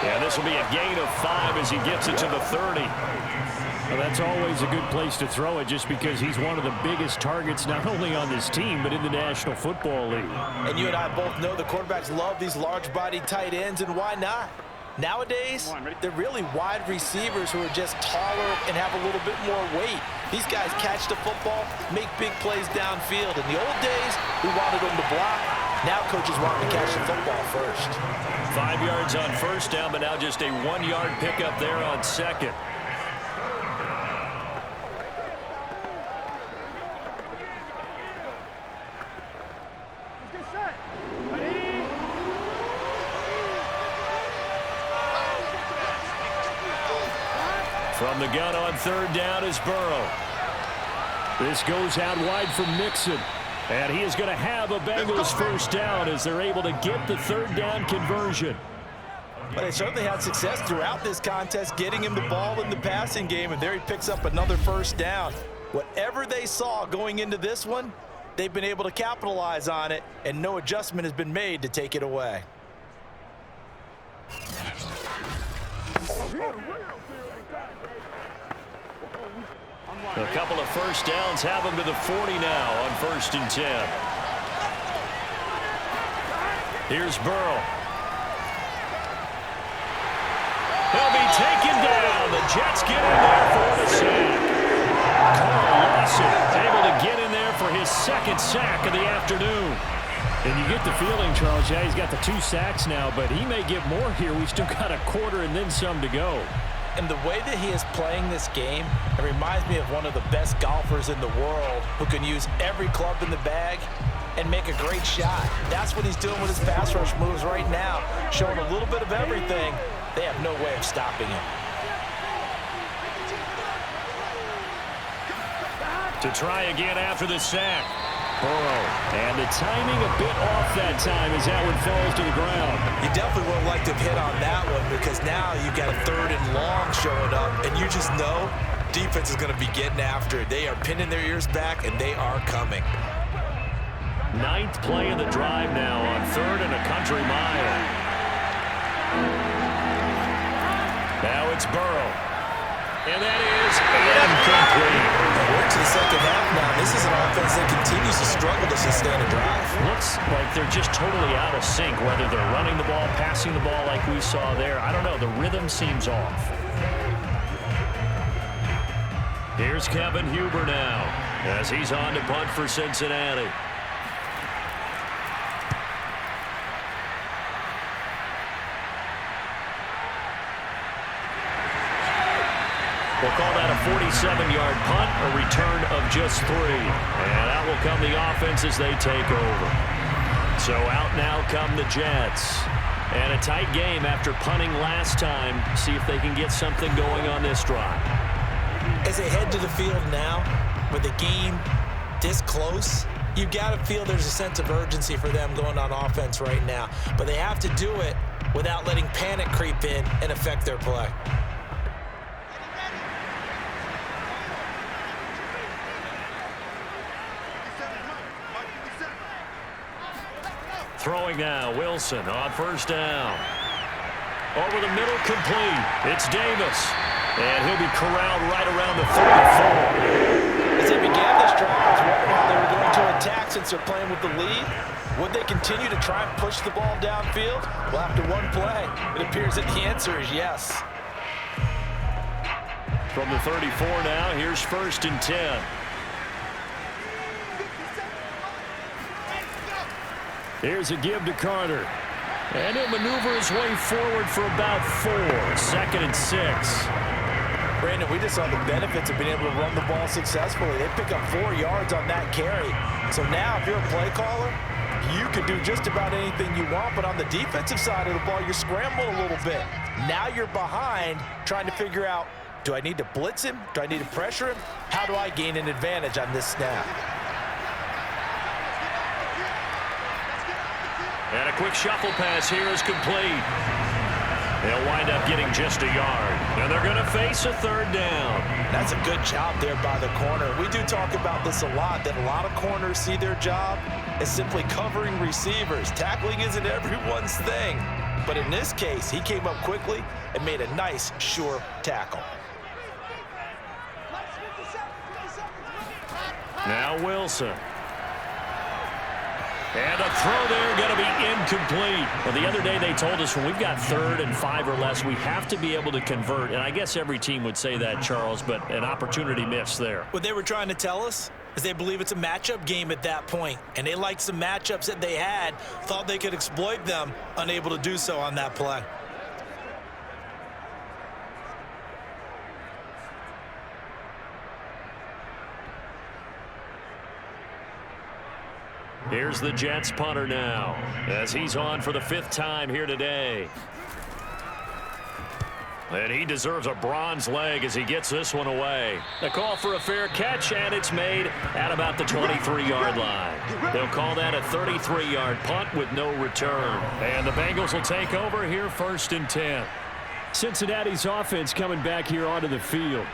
Yeah, this will be a gain of 5 as he gets it to the 30. Well, that's always a good place to throw it just because he's one of the biggest targets not only on this team but in the National Football League. And you and I both know the quarterbacks love these large-bodied tight ends, and why not? Nowadays, they're really wide receivers who are just taller and have a little bit more weight. These guys catch the football, make big plays downfield. In the old days, we wanted them to block. Now coaches want them to catch the football first. 5 yards on 1st down, but now just a 1-yard pickup there on 2nd. From the gun on 3rd down is Burrow. This goes out wide from Mixon. And he is going to have a Bengals 1st down as they're able to get the 3rd down conversion. But they certainly had success throughout this contest, getting him the ball in the passing game, and there he picks up another 1st down. Whatever they saw going into this one, they've been able to capitalize on it, and no adjustment has been made to take it away. A couple of 1st downs have him to the 40 now on 1st and 10. Here's Burrow. He'll be taken down. The Jets get in there for the sack. Carl Lawson able to get in there for his 2nd sack of the afternoon. And you get the feeling, Charles, yeah, he's got the 2 sacks now, but he may get more here. We've still got a quarter and then some to go. And the way that he is playing this game, it reminds me of one of the best golfers in the world who can use every club in the bag and make a great shot. That's what he's doing with his pass rush moves right now, showing a little bit of everything. They have no way of stopping him. To try again after the sack. Burrow. And the timing a bit off that time as that one falls to the ground. You definitely would have liked to have hit on that one because now you've got a 3rd and long showing up, and you just know defense is going to be getting after it. They are pinning their ears back, and they are coming. 9th play of the drive now on 3rd and a country mile. Now it's Burrow. And that is incomplete. We're to the 2nd half now. This is an offense that continues to struggle to sustain a drive. Looks like they're just totally out of sync, whether they're running the ball, passing the ball like we saw there. I don't know. The rhythm seems off. Here's Kevin Huber now as he's on to punt for Cincinnati. We'll call that a 47-yard punt, a return of just 3. And out will come the offense as they take over. So out now come the Jets. And a tight game after punting last time. See if they can get something going on this drive. As they head to the field now, with the game this close, you've got to feel there's a sense of urgency for them going on offense right now. But they have to do it without letting panic creep in and affect their play. Throwing now, Wilson on 1st down. Over the middle, complete. It's Davis. And he'll be corralled right around the 34. As they began this drive, I was wondering how they were going to attack since they're playing with the lead. Would they continue to try and push the ball downfield? Well, after one play, it appears that the answer is yes. From the 34 now, here's 1st and 10. Here's a give to Carter. And he'll maneuver his way forward for about 4. 2nd and 6. Brandon, we just saw the benefits of being able to run the ball successfully. They pick up 4 yards on that carry. So now, if you're a play caller, you can do just about anything you want, but on the defensive side of the ball, you're scrambling a little bit. Now you're behind trying to figure out, do I need to blitz him? Do I need to pressure him? How do I gain an advantage on this snap? And a quick shuffle pass here is complete. They'll wind up getting just a yard. And they're going to face a 3rd down. That's a good job there by the corner. We do talk about this a lot, that a lot of corners see their job as simply covering receivers. Tackling isn't everyone's thing. But in this case, he came up quickly and made a nice, sure tackle. Now Wilson. And a throw there going to be incomplete. Well, the other day they told us when we've got 3rd and 5 or less, we have to be able to convert. And I guess every team would say that, Charles, but an opportunity missed there. What they were trying to tell us is they believe it's a matchup game at that point. And they liked some matchups that they had, thought they could exploit them, unable to do so on that play. Here's the Jets punter now, as he's on for the 5th time here today. And he deserves a bronze leg as he gets this one away. The call for a fair catch, and it's made at about the 23-yard line. They'll call that a 33-yard punt with no return. And the Bengals will take over here 1st and 10. Cincinnati's offense coming back here onto the field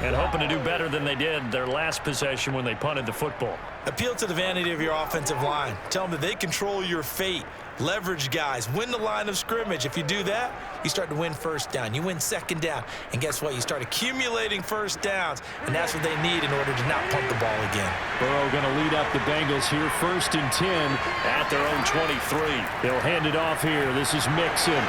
and hoping to do better than they did their last possession when they punted the football. Appeal to the vanity of your offensive line. Tell them that they control your fate. Leverage guys. Win the line of scrimmage. If you do that, you start to win 1st down. You win 2nd down. And guess what? You start accumulating 1st downs. And that's what they need in order to not punt the ball again. Burrow going to lead up the Bengals here 1st and 10 at their own 23. They'll hand it off here. This is Mixon.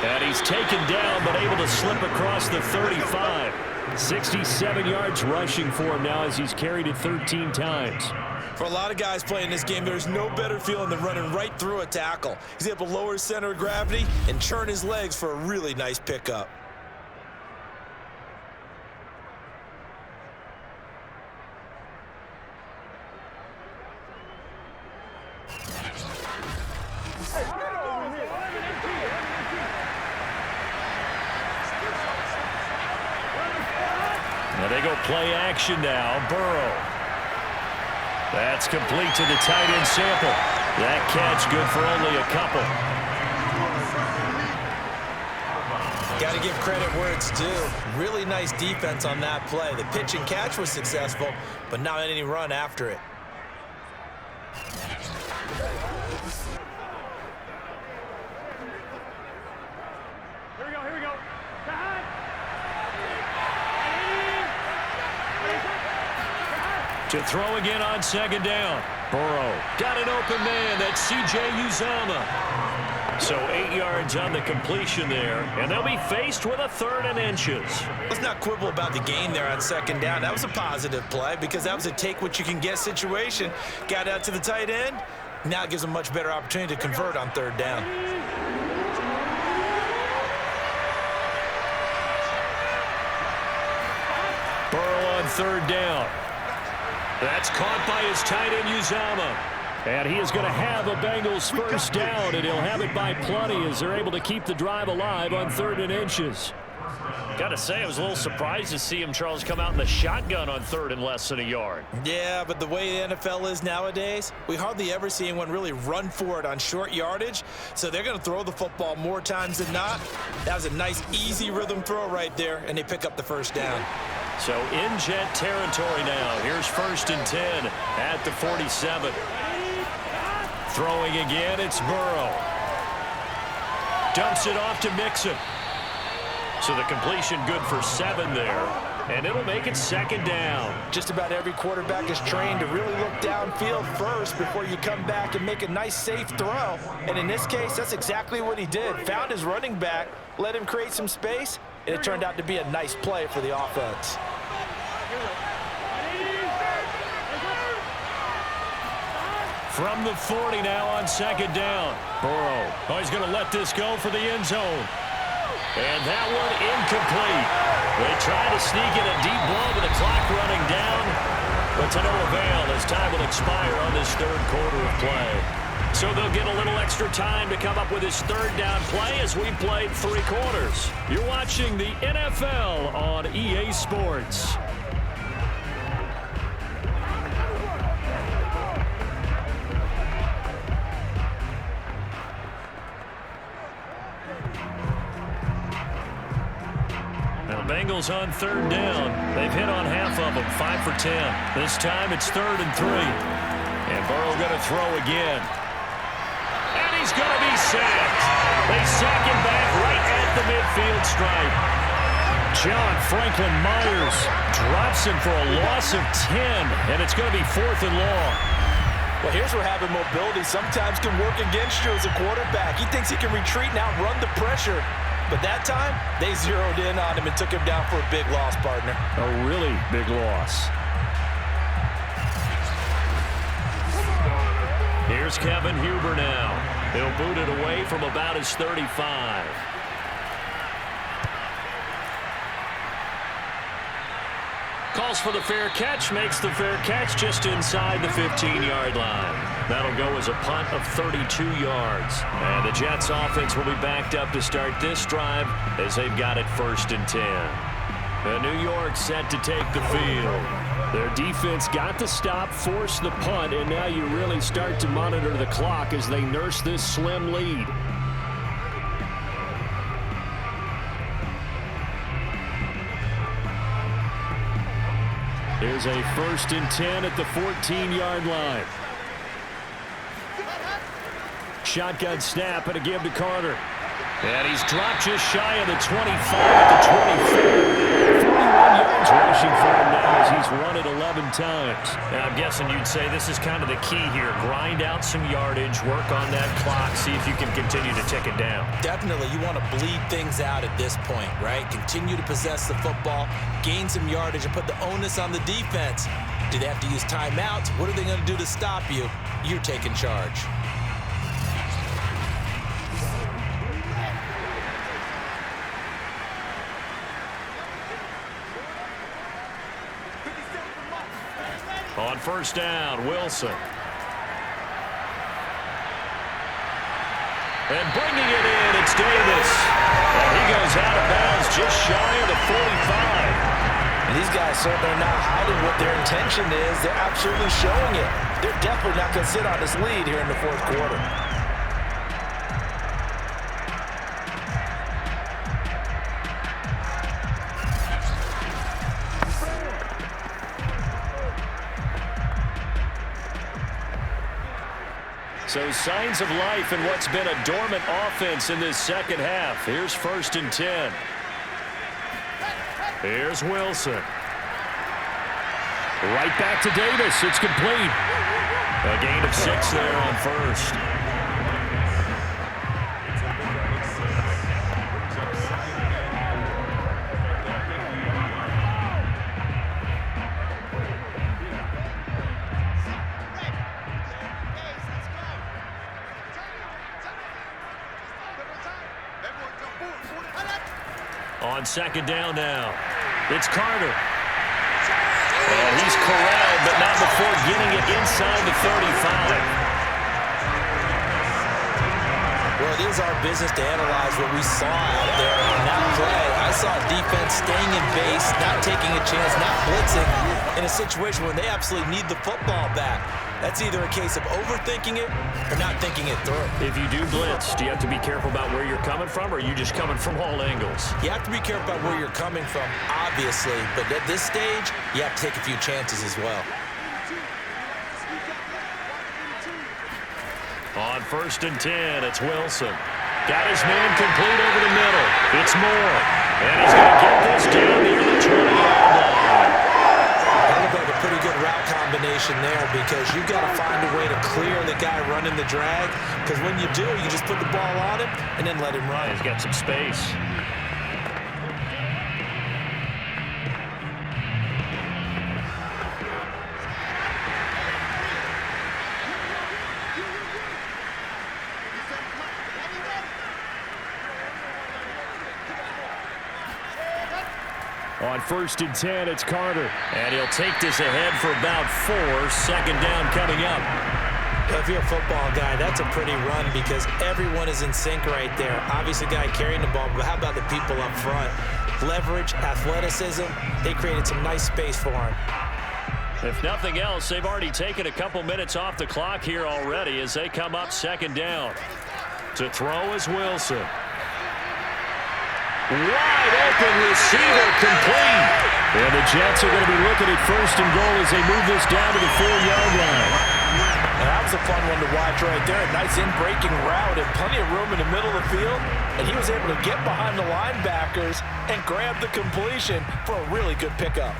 And he's taken down but able to slip across the 35. 67 yards rushing for him now as he's carried it 13 times. For a lot of guys playing this game, there's no better feeling than running right through a tackle. He's able to lower his center of gravity and churn his legs for a really nice pickup. Now they go play action now. Burrow. That's complete to the tight end sample. That catch good for only a couple. Got to give credit where it's due. Really nice defense on that play. The pitch and catch was successful, but not any run after it. Here we go. To throw again on 2nd down. Burrow got an open man. That's C.J. Uzomah. So 8 yards on the completion there, and they'll be faced with a 3rd and inches. Let's not quibble about the gain there on 2nd down. That was a positive play because that was a take-what-you-can-get situation. Got out to the tight end. Now it gives them a much better opportunity to convert on 3rd down. Burrow on 3rd down. That's caught by his tight end, Uzomah. And he is going to have a Bengals 1st down, and he'll have it by plenty as they're able to keep the drive alive on 3rd and inches. Got to say, I was a little surprised to see him, Charles, come out in the shotgun on 3rd and less than a yard. Yeah, but the way the NFL is nowadays, we hardly ever see anyone really run for it on short yardage. So they're going to throw the football more times than not. That was a nice, easy rhythm throw right there, and they pick up the 1st down. So in Jet territory now. Here's 1st and 10 at the 47. Throwing again, it's Burrow. Dumps it off to Mixon. So the completion good for 7 there, and it'll make it 2nd down. Just about every quarterback is trained to really look downfield first before you come back and make a nice, safe throw. And in this case, that's exactly what he did. Found his running back, let him create some space, and it turned out to be a nice play for the offense. From the 40 now on 2nd down. Burrow. Oh, he's going to let this go for the end zone. And that one incomplete. They try to sneak in a deep blow with the clock running down, but to no avail as time will expire on this 3rd quarter of play. So they'll get a little extra time to come up with his 3rd down play as we've played 3 quarters. You're watching the NFL on EA Sports. Bengals on 3rd down. They've hit on half of them, 5 for 10. This time it's 3rd and 3. And Burrow going to throw again. And he's going to be sacked. They sack him back right at the midfield stripe. John Franklin Myers drops him for a loss of 10, and it's going to be 4th and long. Well, here's where having mobility sometimes can work against you as a quarterback. He thinks he can retreat and outrun the pressure. But that time, they zeroed in on him and took him down for a big loss, partner. A really big loss. Here's Kevin Huber now. He'll boot it away from about his 35. Calls for the fair catch, makes the fair catch just inside the 15-yard line. That'll go as a punt of 32 yards. And the Jets offense will be backed up to start this drive as they've got it 1st and 10. And New York set to take the field. Their defense got the stop, forced the punt, and now you really start to monitor the clock as they nurse this slim lead. Here's a 1st and 10 at the 14-yard line. Shotgun snap and a give to Carter. And he's dropped just shy of the 25 at the 24. 41 yards rushing for him now as he's run it 11 times. Now, I'm guessing you'd say this is kind of the key here. Grind out some yardage, work on that clock, see if you can continue to tick it down. Definitely, you want to bleed things out at this point, right? Continue to possess the football, gain some yardage, and put the onus on the defense. Do they have to use timeouts? What are they going to do to stop you? You're taking charge. On 1st down, Wilson. And bringing it in, it's Davis. And he goes out of bounds just shy of the 45. And these guys certainly are not hiding what their intention is. They're absolutely showing it. They're definitely not going to sit on this lead here in the 4th quarter. So signs of life in what's been a dormant offense in this 2nd half. Here's 1st and 10. Here's Wilson. Right back to Davis. It's complete. A gain of 6 there on 1st. On 2nd down now, it's Carter. And he's corralled, but not before getting it inside the 35. Well, it is our business to analyze what we saw out there on that play. I saw defense staying in base, not taking a chance, not blitzing in a situation where they absolutely need the football back. That's either a case of overthinking it or not thinking it through. If you do blitz, do you have to be careful about where you're coming from, or are you just coming from all angles? You have to be careful about where you're coming from, obviously, but at this stage, you have to take a few chances as well. On 1st and 10, it's Wilson. Got his man complete over the middle. It's Moore. And he's going to get this down near the 20-yard line. That looked like a pretty good route combination there because you've got to find a way to clear the guy running the drag, because when you do, you just put the ball on him and then let him run. He's got some space. On 1st and 10, it's Carter. And he'll take this ahead for about 4. 2nd down coming up. If you're a football guy, that's a pretty run because everyone is in sync right there. Obviously, the guy carrying the ball, but how about the people up front? Leverage, athleticism, they created some nice space for him. If nothing else, they've already taken a couple minutes off the clock here already as they come up 2nd down. To throw is Wilson. Wide open receiver complete. And the Jets are going to be looking at 1st and goal as they move this down to the 4-yard line. Now, that was a fun one to watch right there. A nice in-breaking route and plenty of room in the middle of the field. And he was able to get behind the linebackers and grab the completion for a really good pickup.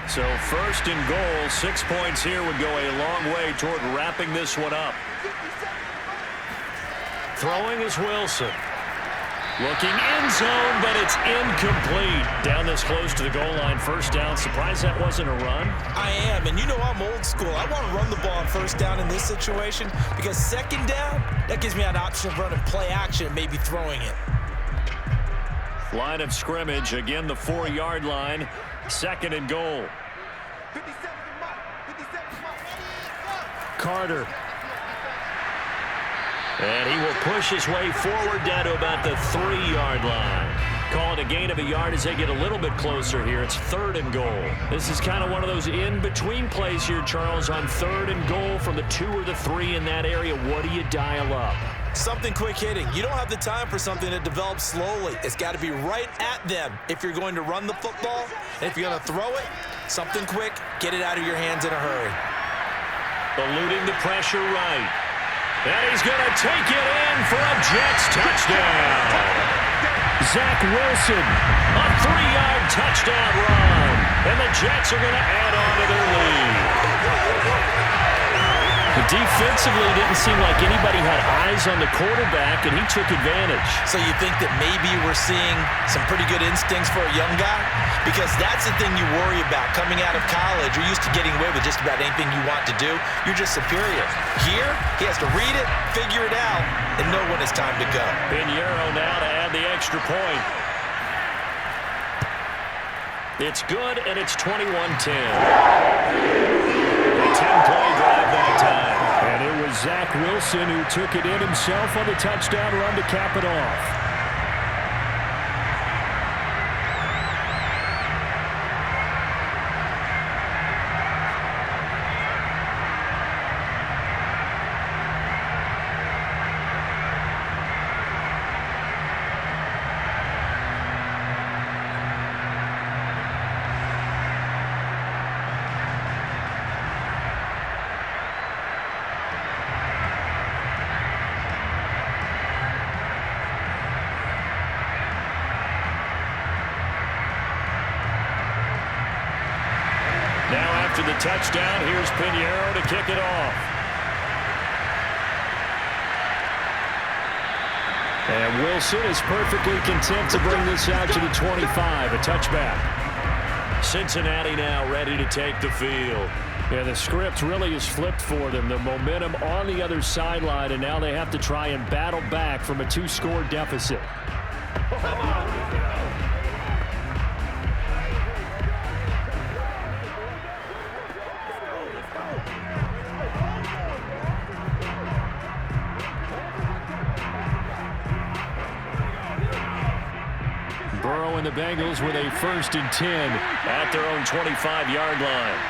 So 1st and goal, 6 points here would go a long way toward wrapping this one up. Throwing is Wilson. Looking end zone, but it's incomplete. Down this close to the goal line, 1st down. Surprised that wasn't a run? I am, and you know I'm old school. I want to run the ball on 1st down in this situation because 2nd down, that gives me an option of running play action and maybe throwing it. Line of scrimmage, again the 4-yard line. 2nd and goal. Carter. And he will push his way forward down to about the 3-yard line. Call it a gain of a yard as they get a little bit closer here. It's 3rd and goal. This is kind of one of those in-between plays here, Charles, on 3rd and goal from the 2 or the 3 in that area. What do you dial up? Something quick hitting. You don't have the time for something that develops slowly. It's got to be right at them if you're going to run the football. And if you're going to throw it, something quick, get it out of your hands in a hurry. Eluding the pressure right. And he's going to take it in for a Jets touchdown. Zach Wilson, a 3-yard touchdown run. And the Jets are going to add on to their lead. Defensively, it didn't seem like anybody had eyes on the quarterback, and he took advantage. So you think that maybe we're seeing some pretty good instincts for a young guy? Because that's the thing you worry about. Coming out of college, you're used to getting away with just about anything you want to do. You're just superior. Here, he has to read it, figure it out, and know when it's time to go. Pinheiro now to add the extra point. It's good, and it's 21-10. A 10-play drive that time. And it was Zach Wilson who took it in himself on the touchdown run to cap it off. After the touchdown, here's Pinheiro to kick it off. And Wilson is perfectly content to bring this out to the 25, a touchback. Cincinnati now ready to take the field. Yeah, the script really is flipped for them. The momentum on the other sideline, and now they have to try and battle back from a 2-score deficit. And the Bengals with a 1st and 10 at their own 25-yard line.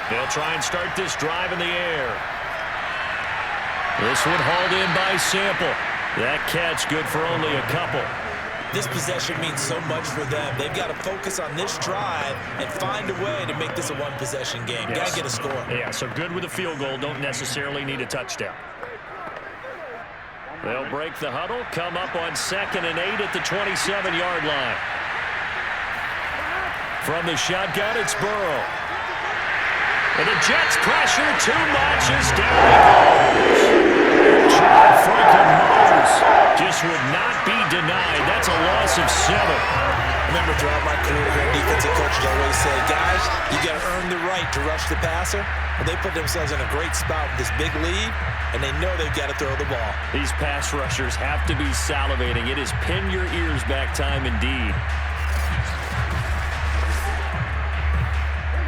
They'll try and start this drive in the air. This one hauled in by Sample. That catch good for only a couple. This possession means so much for them. They've got to focus on this drive and find a way to make this a one-possession game. Yes. Got to get a score. Yeah, so good with a field goal. Don't necessarily need a touchdown. They'll break the huddle, come up on 2nd and 8 at the 27-yard line. From the shotgun, it's Burrow. And the Jets pressure too much as down he goes. John freaking Mose just would not be denied. That's a loss of 7. I remember throughout my career here, defensive coaches always say, guys, you got to earn the right to rush the passer. Well, they put themselves in a great spot with this big lead, and they know they've got to throw the ball. These pass rushers have to be salivating. It is pin your ears back time indeed.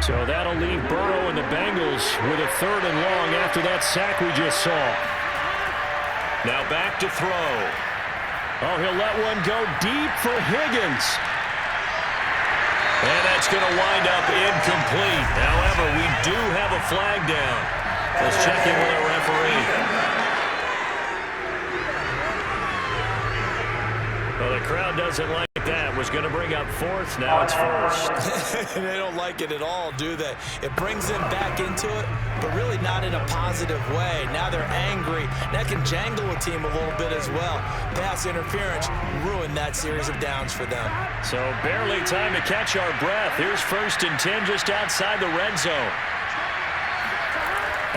So that'll leave Burrow and the Bengals with a 3rd and long after that sack we just saw. Now back to throw. Oh, he'll let one go deep for Higgins. And that's going to wind up incomplete. However, we do have a flag down. Let's check in with our referee. Well, the crowd doesn't like that. Was going to bring up 4th. Now it's 1st. They don't like it at all, do they? It brings them back into it, but really not in a positive way. Now they're angry. That can jangle a team a little bit as well. Pass interference ruined that series of downs for them. So barely time to catch our breath. Here's 1st and 10 just outside the red zone.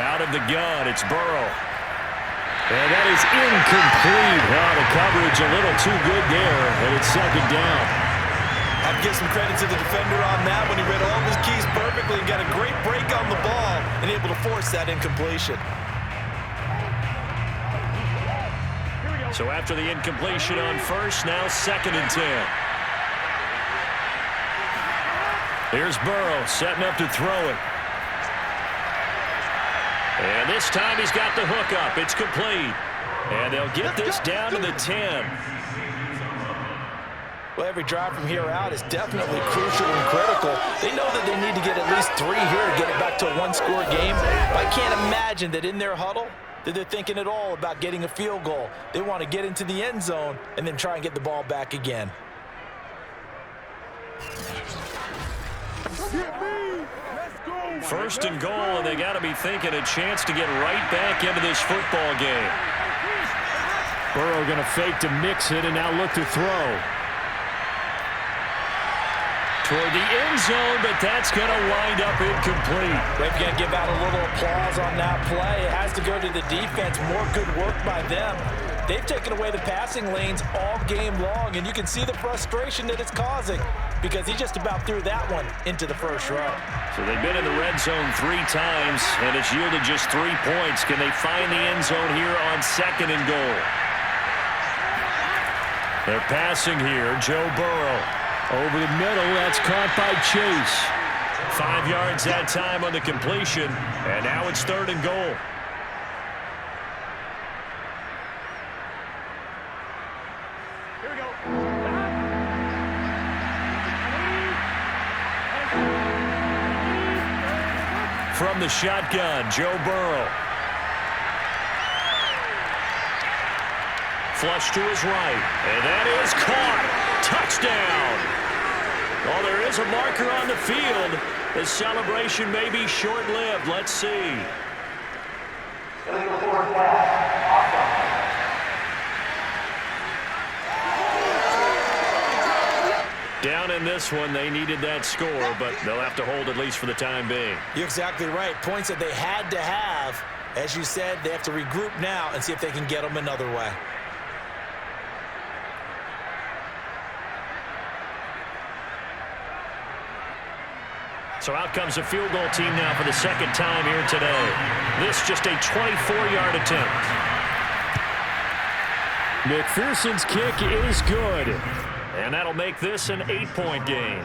Out of the gun, it's Burrow. And that is incomplete. Wow, the coverage a little too good there, and it's 2nd down. I'd give some credit to the defender on that when he read all of his keys perfectly and got a great break on the ball and able to force that incompletion. So after the incompletion on 1st, now 2nd and 10. Here's Burrow setting up to throw it. And this time he's got the hook up. It's complete. And they'll get this down to the 10. Well, every drive from here out is definitely crucial and critical. They know that they need to get at least 3 here to get it back to a 1-score game. But I can't imagine that in their huddle that they're thinking at all about getting a field goal. They want to get into the end zone and then try and get the ball back again. First and goal, and they got to be thinking a chance to get right back into this football game. Burrow going to fake to mix it and now look to throw. Toward the end zone, but that's going to wind up incomplete. They've got to give out a little applause on that play. It has to go to the defense. More good work by them. They've taken away the passing lanes all game long, and you can see the frustration that it's causing because he just about threw that one into the first row. So they've been in the red zone 3 times, and it's yielded just 3 points. Can they find the end zone here on 2nd and goal? They're passing here. Joe Burrow over the middle. That's caught by Chase. 5 yards that time on the completion, and now it's 3rd and goal. From the shotgun, Joe Burrow. Flush to his right, and that is caught. Touchdown. Well, there is a marker on the field. The celebration may be short-lived. Let's see. Down in this one, they needed that score, but they'll have to hold at least for the time being. You're exactly right. Points that they had to have. As you said, they have to regroup now and see if they can get them another way. So out comes a field goal team now for the 2nd time here today. This just a 24-yard attempt. McPherson's kick is good. And that'll make this an 8-point game.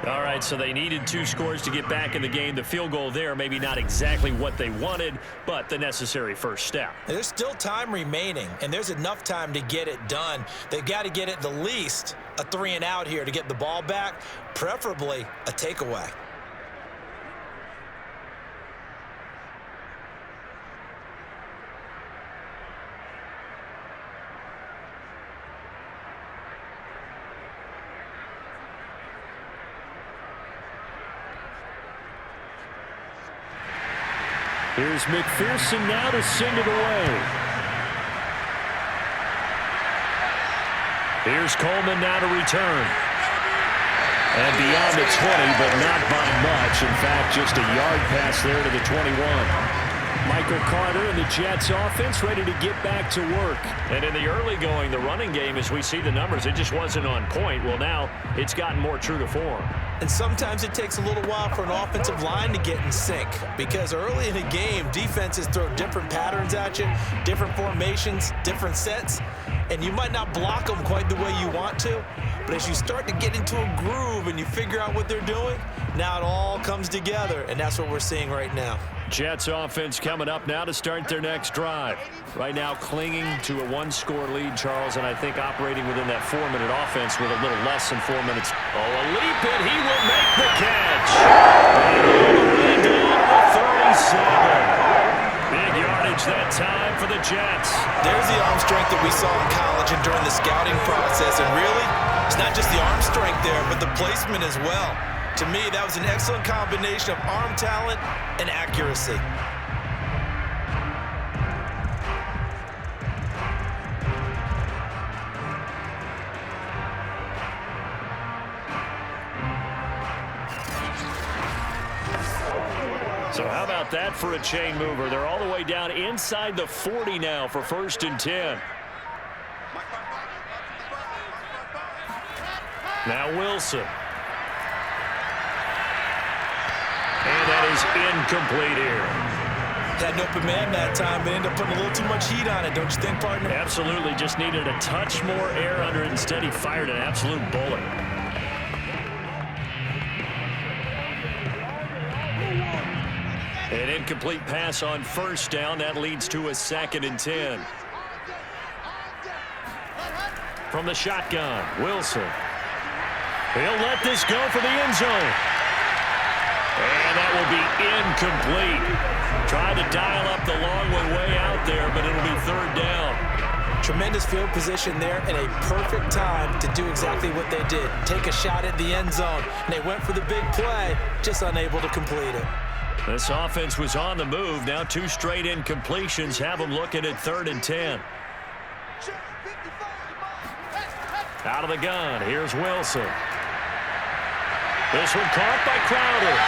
All right, so they needed 2 scores to get back in the game. The field goal there, maybe not exactly what they wanted, but the necessary first step. There's still time remaining, and there's enough time to get it done. They've got to get at the least a 3-and-out here to get the ball back, preferably a takeaway. Here's McPherson now to send it away. Here's Coleman now to return. And beyond the 20, but not by much. In fact, just a yard pass there to the 21. Michael Carter and the Jets offense ready to get back to work. And in the early going, the running game, as we see the numbers, it just wasn't on point. Well, now it's gotten more true to form. And sometimes it takes a little while for an offensive line to get in sync, because early in the game, defenses throw different patterns at you, different formations, different sets, and you might not block them quite the way you want to. But as you start to get into a groove and you figure out what they're doing, now it all comes together, and that's what we're seeing right now. Jets offense coming up now to start their next drive. Right now clinging to a one-score lead, Charles, and I think operating within that 4-minute offense with a little less than 4 minutes. Oh, a leap, and he will make the catch. And all the way down to 37. Big yardage that time for the Jets. There's the arm strength that we saw in college and during the scouting process, and really, it's not just the arm strength there, but the placement as well. To me, that was an excellent combination of arm talent and accuracy. So how about that for a chain mover? They're all the way down inside the 40 now for 1st and 10. Now Wilson. And that is incomplete here. Had an open man that time, but ended up putting a little too much heat on it, don't you think, partner? Absolutely. Just needed a touch more air under it. Instead, he fired an absolute bullet. An incomplete pass on 1st down. That leads to a 2nd and 10. From the shotgun, Wilson. He'll let this go for the end zone. And that will be incomplete. Tried to dial up the long one way out there, but it'll be 3rd down. Tremendous field position there and a perfect time to do exactly what they did. Take a shot at the end zone. And they went for the big play, just unable to complete it. This offense was on the move. Now 2 straight incompletions have them looking at 3rd and 10. Out of the gun, here's Wilson. This one caught by Crowder.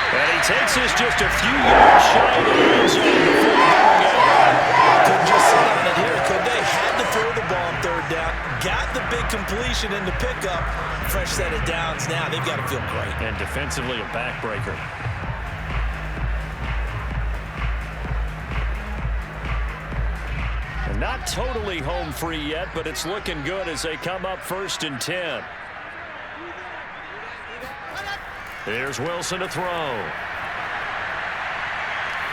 And he takes this just a few yards shy of the end zone before coming out. Couldn't just sit on it here, could they? Had to throw the ball on 3rd down. Got the big completion in the pickup. Fresh set of downs now. They've got to feel great. And defensively a backbreaker. And not totally home free yet, but it's looking good as they come up 1st and 10. Here's Wilson to throw.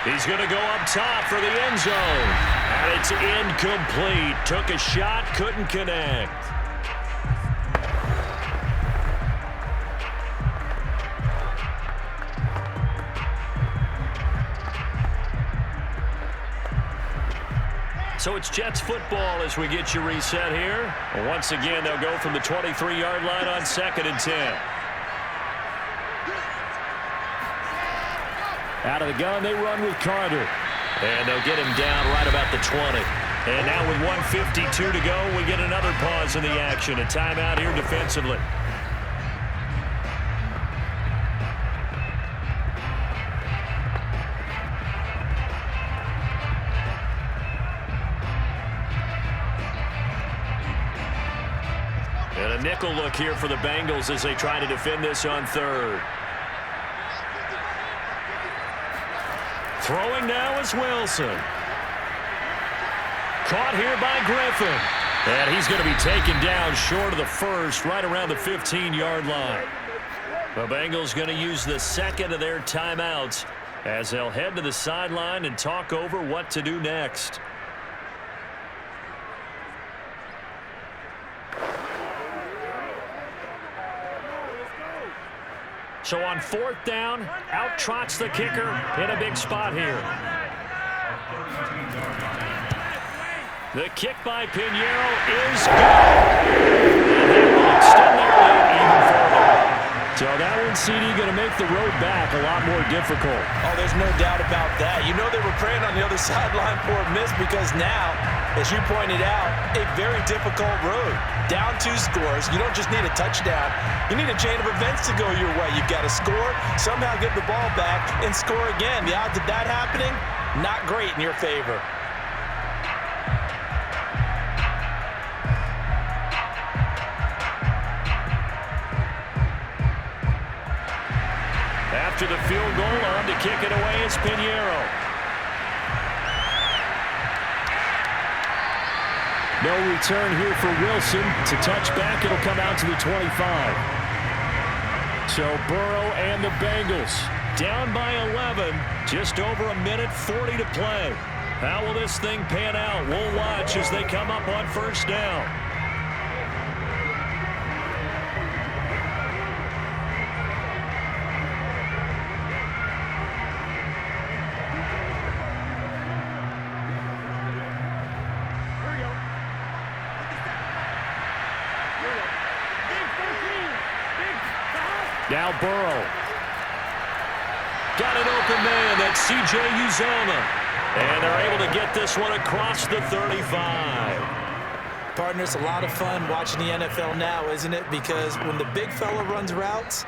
He's going to go up top for the end zone. And it's incomplete. Took a shot, couldn't connect. So it's Jets football as we get you reset here. Once again, they'll go from the 23-yard line on 2nd and 10. Out of the gun, they run with Carter. And they'll get him down right about the 20. And now with 1:52 to go, we get another pause in the action. A timeout here defensively. And a nickel look here for the Bengals as they try to defend this on 3rd. Throwing now is Wilson. Caught here by Griffin. And he's going to be taken down short of the 1st, right around the 15-yard line. The Bengals going to use the 2nd of their timeouts as they'll head to the sideline and talk over what to do next. So on 4th down, out trots the kicker in a big spot here. The kick by Pinheiro is good. And they will extend their lead even further. So that one, CD, going to make the road back a lot more difficult. Oh, there's no doubt about that. You know they were praying on the other sideline for a miss because now, as you pointed out, a very difficult road. Down 2 scores. You don't just need a touchdown. You need a chain of events to go your way. You've got to score, somehow get the ball back, and score again. The odds of that happening, not great in your favor. After the field goal, on to kick it away is Pinheiro. No return here for Wilson. To touch back, it'll come out to the 25. So Burrow and the Bengals down by 11. Just over a minute, 40 to play. How will this thing pan out? We'll watch as they come up on first down. Now Burrow. Got an open man. That's C.J. Uzomah. And they're able to get this one across the 35. Partner, it's a lot of fun watching the NFL now, isn't it? Because when the big fella runs routes,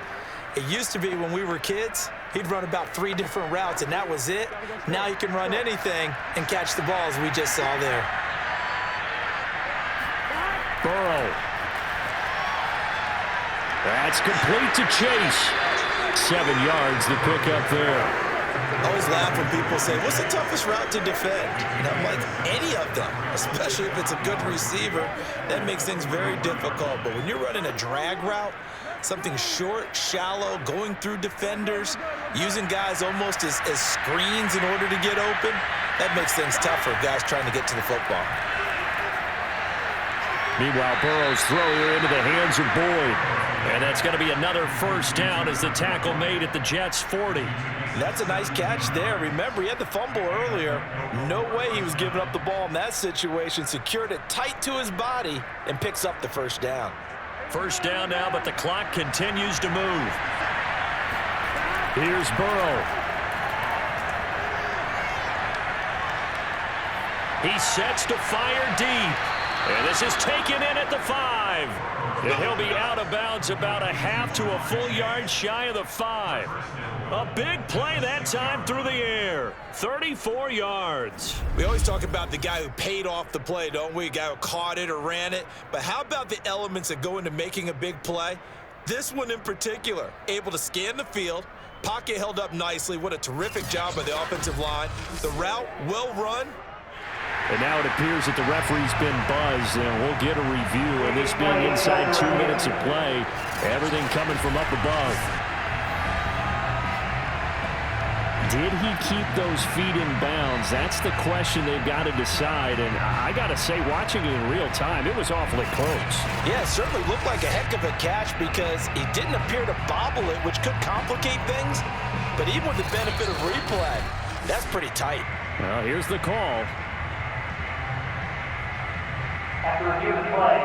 it used to be when we were kids, he'd run about 3 different routes, and that was it. Now he can run anything and catch the balls we just saw there. Burrow. That's complete to Chase. 7 yards to pick up there. I always laugh when people say, what's the toughest route to defend? And I'm like, any of them, especially if it's a good receiver. That makes things very difficult. But when you're running a drag route, something short, shallow, going through defenders, using guys almost as screens in order to get open, that makes things tougher, guys trying to get to the football. Meanwhile, Burrow's throw here into the hands of Boyd. And that's going to be another first down as the tackle made at the Jets' 40. That's a nice catch there. Remember, he had the fumble earlier. No way he was giving up the ball in that situation. Secured it tight to his body and picks up the first down. First down now, but the clock continues to move. Here's Burrow. He sets to fire deep. And this is taken in at the 5. And he'll be out of bounds about a half to a full yard shy of the 5. A big play that time through the air. 34 yards. We always talk about the guy who paid off the play, don't we? A guy who caught it or ran it. But how about the elements that go into making a big play? This one in particular, able to scan the field. Pocket held up nicely. What a terrific job by the offensive line. The route, well run. And now it appears that the referee's been buzzed, and we'll get a review. And this being inside 2 minutes of play, everything coming from up above. Did he keep those feet in bounds? That's the question they've got to decide. And I got to say, watching it in real time, it was awfully close. Yeah, it certainly looked like a heck of a catch because he didn't appear to bobble it, which could complicate things. But even with the benefit of replay, that's pretty tight. Well, here's the call. After review of the play,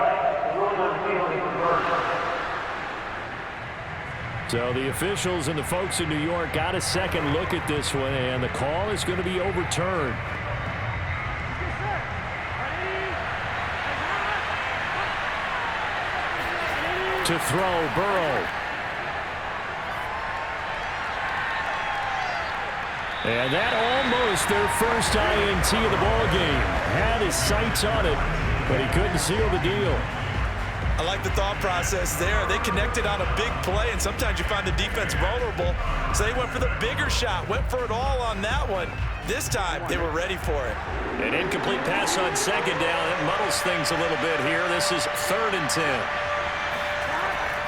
the rules on the field is reversed. So the officials and the folks in New York got a second look at this one, and the call is going to be overturned. To throw, Burrow. And that almost their first INT of the ballgame. Had his sights on it, but he couldn't seal the deal. I like the thought process there. They connected on a big play, and sometimes you find the defense vulnerable. So they went for the bigger shot, went for it all on that one. This time, they were ready for it. An incomplete pass on second down. It muddles things a little bit here. This is 3rd and 10.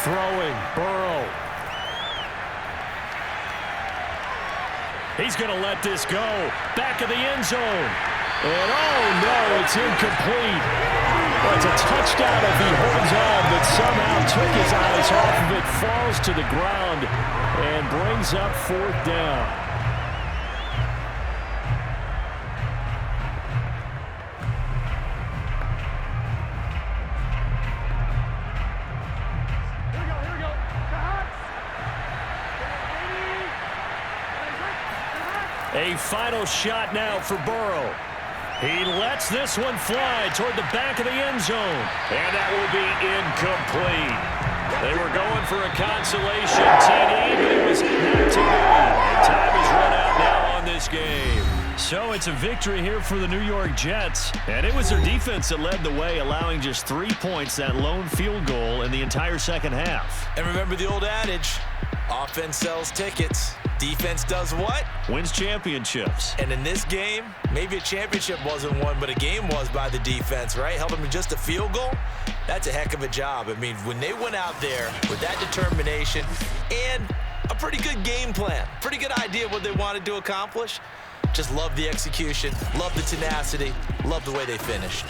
Throwing, Burrow. He's going to let this go. Back of the end zone. And oh no, it's incomplete. Well, it's a touchdown if he holds on, but somehow took his eyes off of it, falls to the ground, and brings up 4th down. A final shot now for Burrow. He lets this one fly toward the back of the end zone. And that will be incomplete. They were going for a consolation TD, but it was not to be. And time is run out now on this game. So it's a victory here for the New York Jets. And it was their defense that led the way, allowing just 3 points, that lone field goal in the entire second half. And remember the old adage, offense sells tickets. Defense does what? Wins championships. And in this game, maybe a championship wasn't won, but a game was by the defense, right? Held them to just a field goal. That's a heck of a job. I mean, when they went out there with that determination and a pretty good game plan, pretty good idea of what they wanted to accomplish, just love the execution, love the tenacity, love the way they finished.